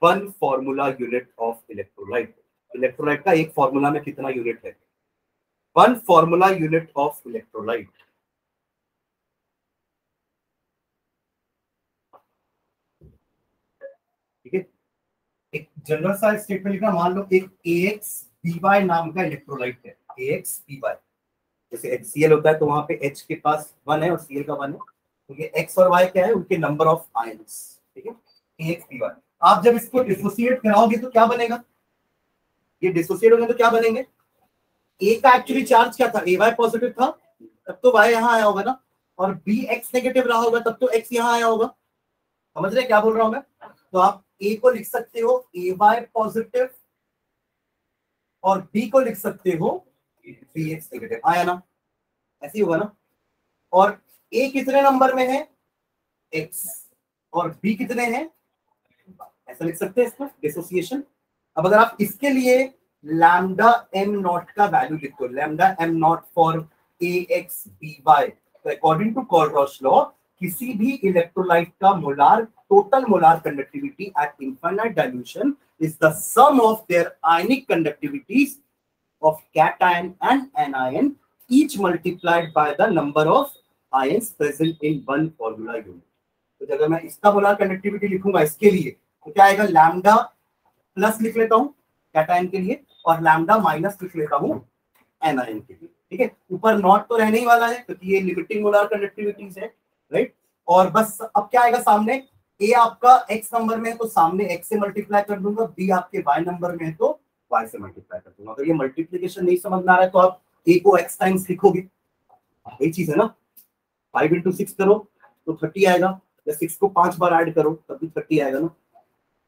one formula unit of electrolyte. Electrolyte का एक formula में कितना unit है? One formula unit of electrolyte. ठीक है, एक general सा statement लिखना, मान लो एक AXBY नाम का इलेक्ट्रोलाइट है, AXBY. जैसे HCl होता है तो वहां पे H के पास 1 है और Cl का 1 है, तो ये X और Y क्या है? उनके नंबर ऑफ आयंस. ठीक है, AXBY. आप जब इसको डिसोसिएट कराओगे तो क्या बनेगा? ये डिसोसिएट होंगे तो क्या बनेंगे? A का एक्चुअली चार्ज क्या था? AY पॉजिटिव था, तब तो Y यहाँ आया होगा ना, और B X नेगेटिव रहा होगा तब तो X यहाँ आया होगा. समझ रहे क्या बोल रहा हूं मैं? तो आप A को लिख सकते हो AY पॉजिटिव और B को लिख सकते हो BX नेगेटिव. आया ना? ऐसे ही होगा ना. और A कितने नंबर में है? X, और B कितने हैं? ऐसा लिख सकते हैं इसको डिसोसिएशन. अब अगर आप इसके लिए लैम्डा m नॉट का वैल्यू लिख दो, lambda m naught for AXBY, तो अकॉर्डिंग टू कोलरॉश लॉ किसी भी इलेक्ट्रोलाइट का molar total molar conductivity at infinite dilution is the sum of their ionic conductivities of cation and anion each multiplied by the number of ions present in one formula unit. तो अगर मैं इसका molar conductivity लिखूंगा इसके लिए तो क्या आएगा? लैम्डा प्लस लिख लेता हूं कैटायन के लिए और लैम्डा माइनस लिख लेता हूं एनायन के लिए. ठीक है, ऊपर नॉट तो रहने ही वाला है क्योंकि ये लिमिटिंग मोलार कंडक्टिविटीज है, राइट. और बस अब क्या आएगा सामने? ए आपका x नंबर में है तो सामने x से मल्टीप्लाई कर दूंगा, b आपके y नंबर में है तो y से मल्टीप्लाई कर दूंगा. अगर ये मल्टीप्लिकेशन नहीं समझ में आ रहा है तो आप a को x टाइम्स लिखोगे, यही चीज है ना. 5 into 6 करो तो 30 आएगा, या 6 को 5 बार ऐड करो तब भी 30 आएगा ना.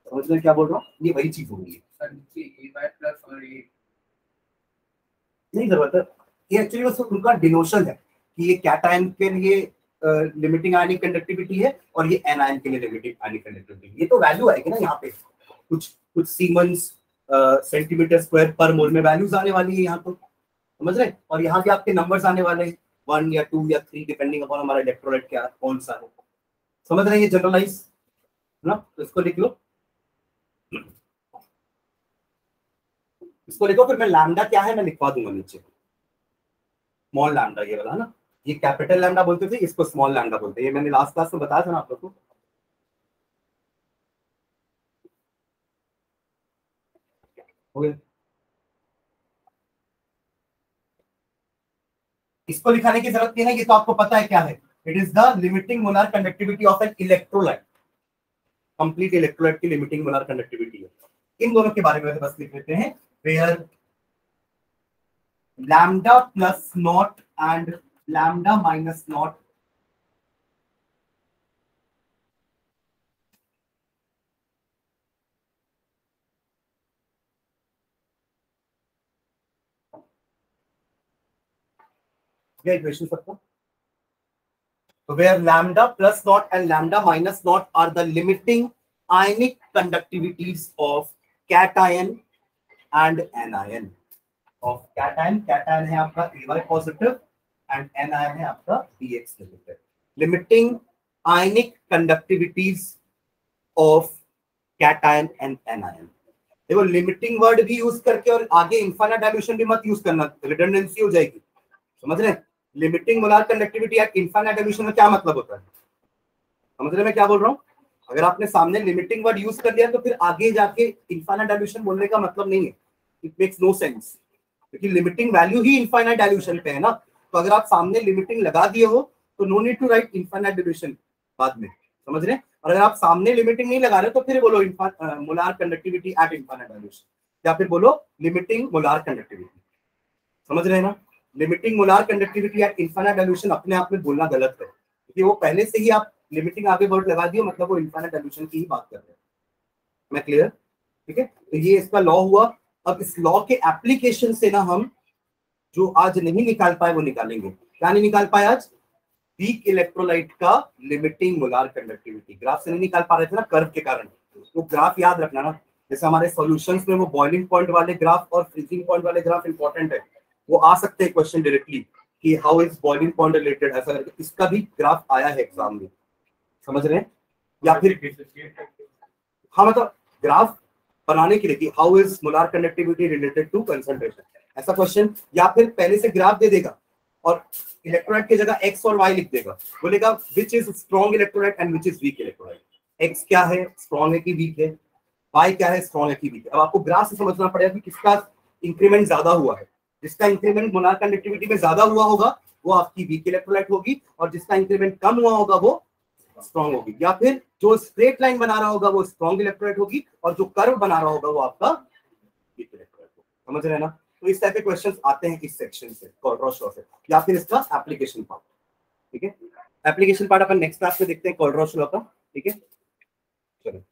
समझ रहे क्या बोल रहा हूँ? ये वही चीज होगी. सर नीचे AY प्लस और ये नहीं जरूरत है, ये एक्चुअली बस उनका डिनोशन है कि ये कैटायन के लिए लिमिटिंग आयनिक कंडक्टिविटी है और ये एनायन के लिए लिमिटिंग आयनिक कंडक्टिविटी. ये तो वैल्यू आएगी ना यहाँ पे, कुछ सीमेंस सेंटीमीटर स्क्वायर पर मोल में वैल्यूज आने वाली है यहाँ तो. समझ रहे? और यहाँ पे आपके नंबर्स आने वाले हैं 1 या 2 या 3 डिपेंडिंग अपॉन हमारा इलेक्ट्रोलाइट क्या कौन सा है. समझ रहे हैं? ये जनरलाइज ना, तो इसको लिख लो, इसको लिखो. फिर मैं लैम्डा क्या है मैं लिखवा दूंगा नीचे, स्मॉल लैम्डा ये वाला ना. ये कैपिटल लैम्डा बोलते थे, इसको स्मॉल लैम्डा बोलते हैं. ये मैंने लास्ट क्लास में बताया था ना आप लोग को. इसको लिखाने की जरूरत नहीं है, ये तो आपको पता है क्या है. It is the limiting molar conductivity of an electrolyte. Complete electrolyte की लिमिटिंग मोलार कंडक्टिविटी है. इन दोनों के बारे में बस लिख लेते हैं. Where lambda plus naught and lambda minus naught क्या इक्वेशन सबको? So where lambda plus naught and lambda minus naught are the limiting ionic conductivities of cation and anion. Of cation है आपका AY positive and anion है आपका BX negative. Limiting ionic conductivities of cation and anion. देखो limiting word भी use करके और आगे infinite dilution भी मत यूज करना, रिडंडेंसी हो जाएगी. समझ रहे? Limiting molar conductivity at infinite dilution में क्या मतलब होता है? समझ रहे मैं क्या बोल रहा हूँ? अगर आपने सामने लिमिटिंग वर्ड यूज कर लिया तो फिर आगे जाके इनफाइनाइट डाइल्यूशन बोलने का मतलब नहीं है, इट मेक्स नो सेंस, क्योंकि लिमिटिंग वैल्यू ही इनफाइनाइट डाइल्यूशन पे है ना। तो अगर आप सामने लिमिटिंग लगा दिए हो तो no need to write infinite dilution बाद में, समझ रहे हैं। और अगर आप सामने लिमिटिंग नहीं लगा रहे तो फिर बोलो molar conductivity at infinite dilution, या फिर बोलो लिमिटिंग मोलार कंडक्टिविटी, समझ रहे हैं ना। Limiting molar conductivity at infinite dilution अपने आप में बोलना गलत है, क्योंकि वो पहले से ही आप लिमिटिंग आगे वर्ड लगा दिए, मतलब वो इनफाइनाइट डाइल्यूशन की ही बात कर रहे हैं। मैं क्लियर, ठीक है। तो ये इसका लॉ हुआ। अब इस लॉ के एप्लीकेशन से ना हम जो आज नहीं निकाल पाए वो निकालेंगे। क्या नहीं निकाल पाए आज? वीक इलेक्ट्रोलाइट का लिमिटिंग मोलार कंडक्टिविटी ग्राफ से नहीं निकाल पा रहे थे ना, कर्व के कारण। तो ग्राफ याद रखना ना, जैसे हमारे सॉल्यूशंस में वो बॉइलिंग पॉइंट वाले ग्राफ और फ्रीजिंग पॉइंट वाले ग्राफ इंपॉर्टेंट है, वो आ सकते हैं क्वेश्चन डायरेक्टली कि how is boiling point related, ऐसा करके इसका भी ग्राफ आया है एग्जाम में, समझ रहे हैं। या फिर हाँ, मतलब ग्राफ बनाने के लिए कि how is molar conductivity related to concentration, ऐसा क्वेश्चन। या फिर पहले से ग्राफ दे देगा और इलेक्ट्रोलाइट की जगह एक्स और वाई लिख देगा, बोलेगा which is strong electrolyte and which is weak electrolyte. X क्या है, स्ट्रॉन्ग है कि वीक है, वाई क्या है, स्ट्रॉन्ग है कि वीक है। अब आपको ग्राफ से समझना पड़ेगा कि किसका इंक्रीमेंट ज्यादा हुआ है। जिसका इंक्रीमेंट मोलार कंडक्टिविटी में ज्यादा हुआ होगा वो आपकी वीक इलेक्ट्रोलाइट होगी, और जिसका इंक्रीमेंट कम हुआ होगा वो स्ट्रॉन्ग होगी। या फिर जो स्ट्रेट लाइन बना रहा होगा वो स्ट्रॉन्ग इलेक्ट्रोलाइट होगी, और जो कर्व बना रहा होगा वो आपका वीक इलेक्ट्रोलाइट होगा, समझ रहे हैं ना। तो इस टाइप के क्वेश्चंस आते हैं इस सेक्शन से, कोलरॉस लॉ से, या फिर इसका एप्लीकेशन पार्ट, ठीक है। एप्लीकेशन पार्ट अपन नेक्स्ट क्लास में देखते हैं कोलरॉस लॉ का, ठीक है। चलो।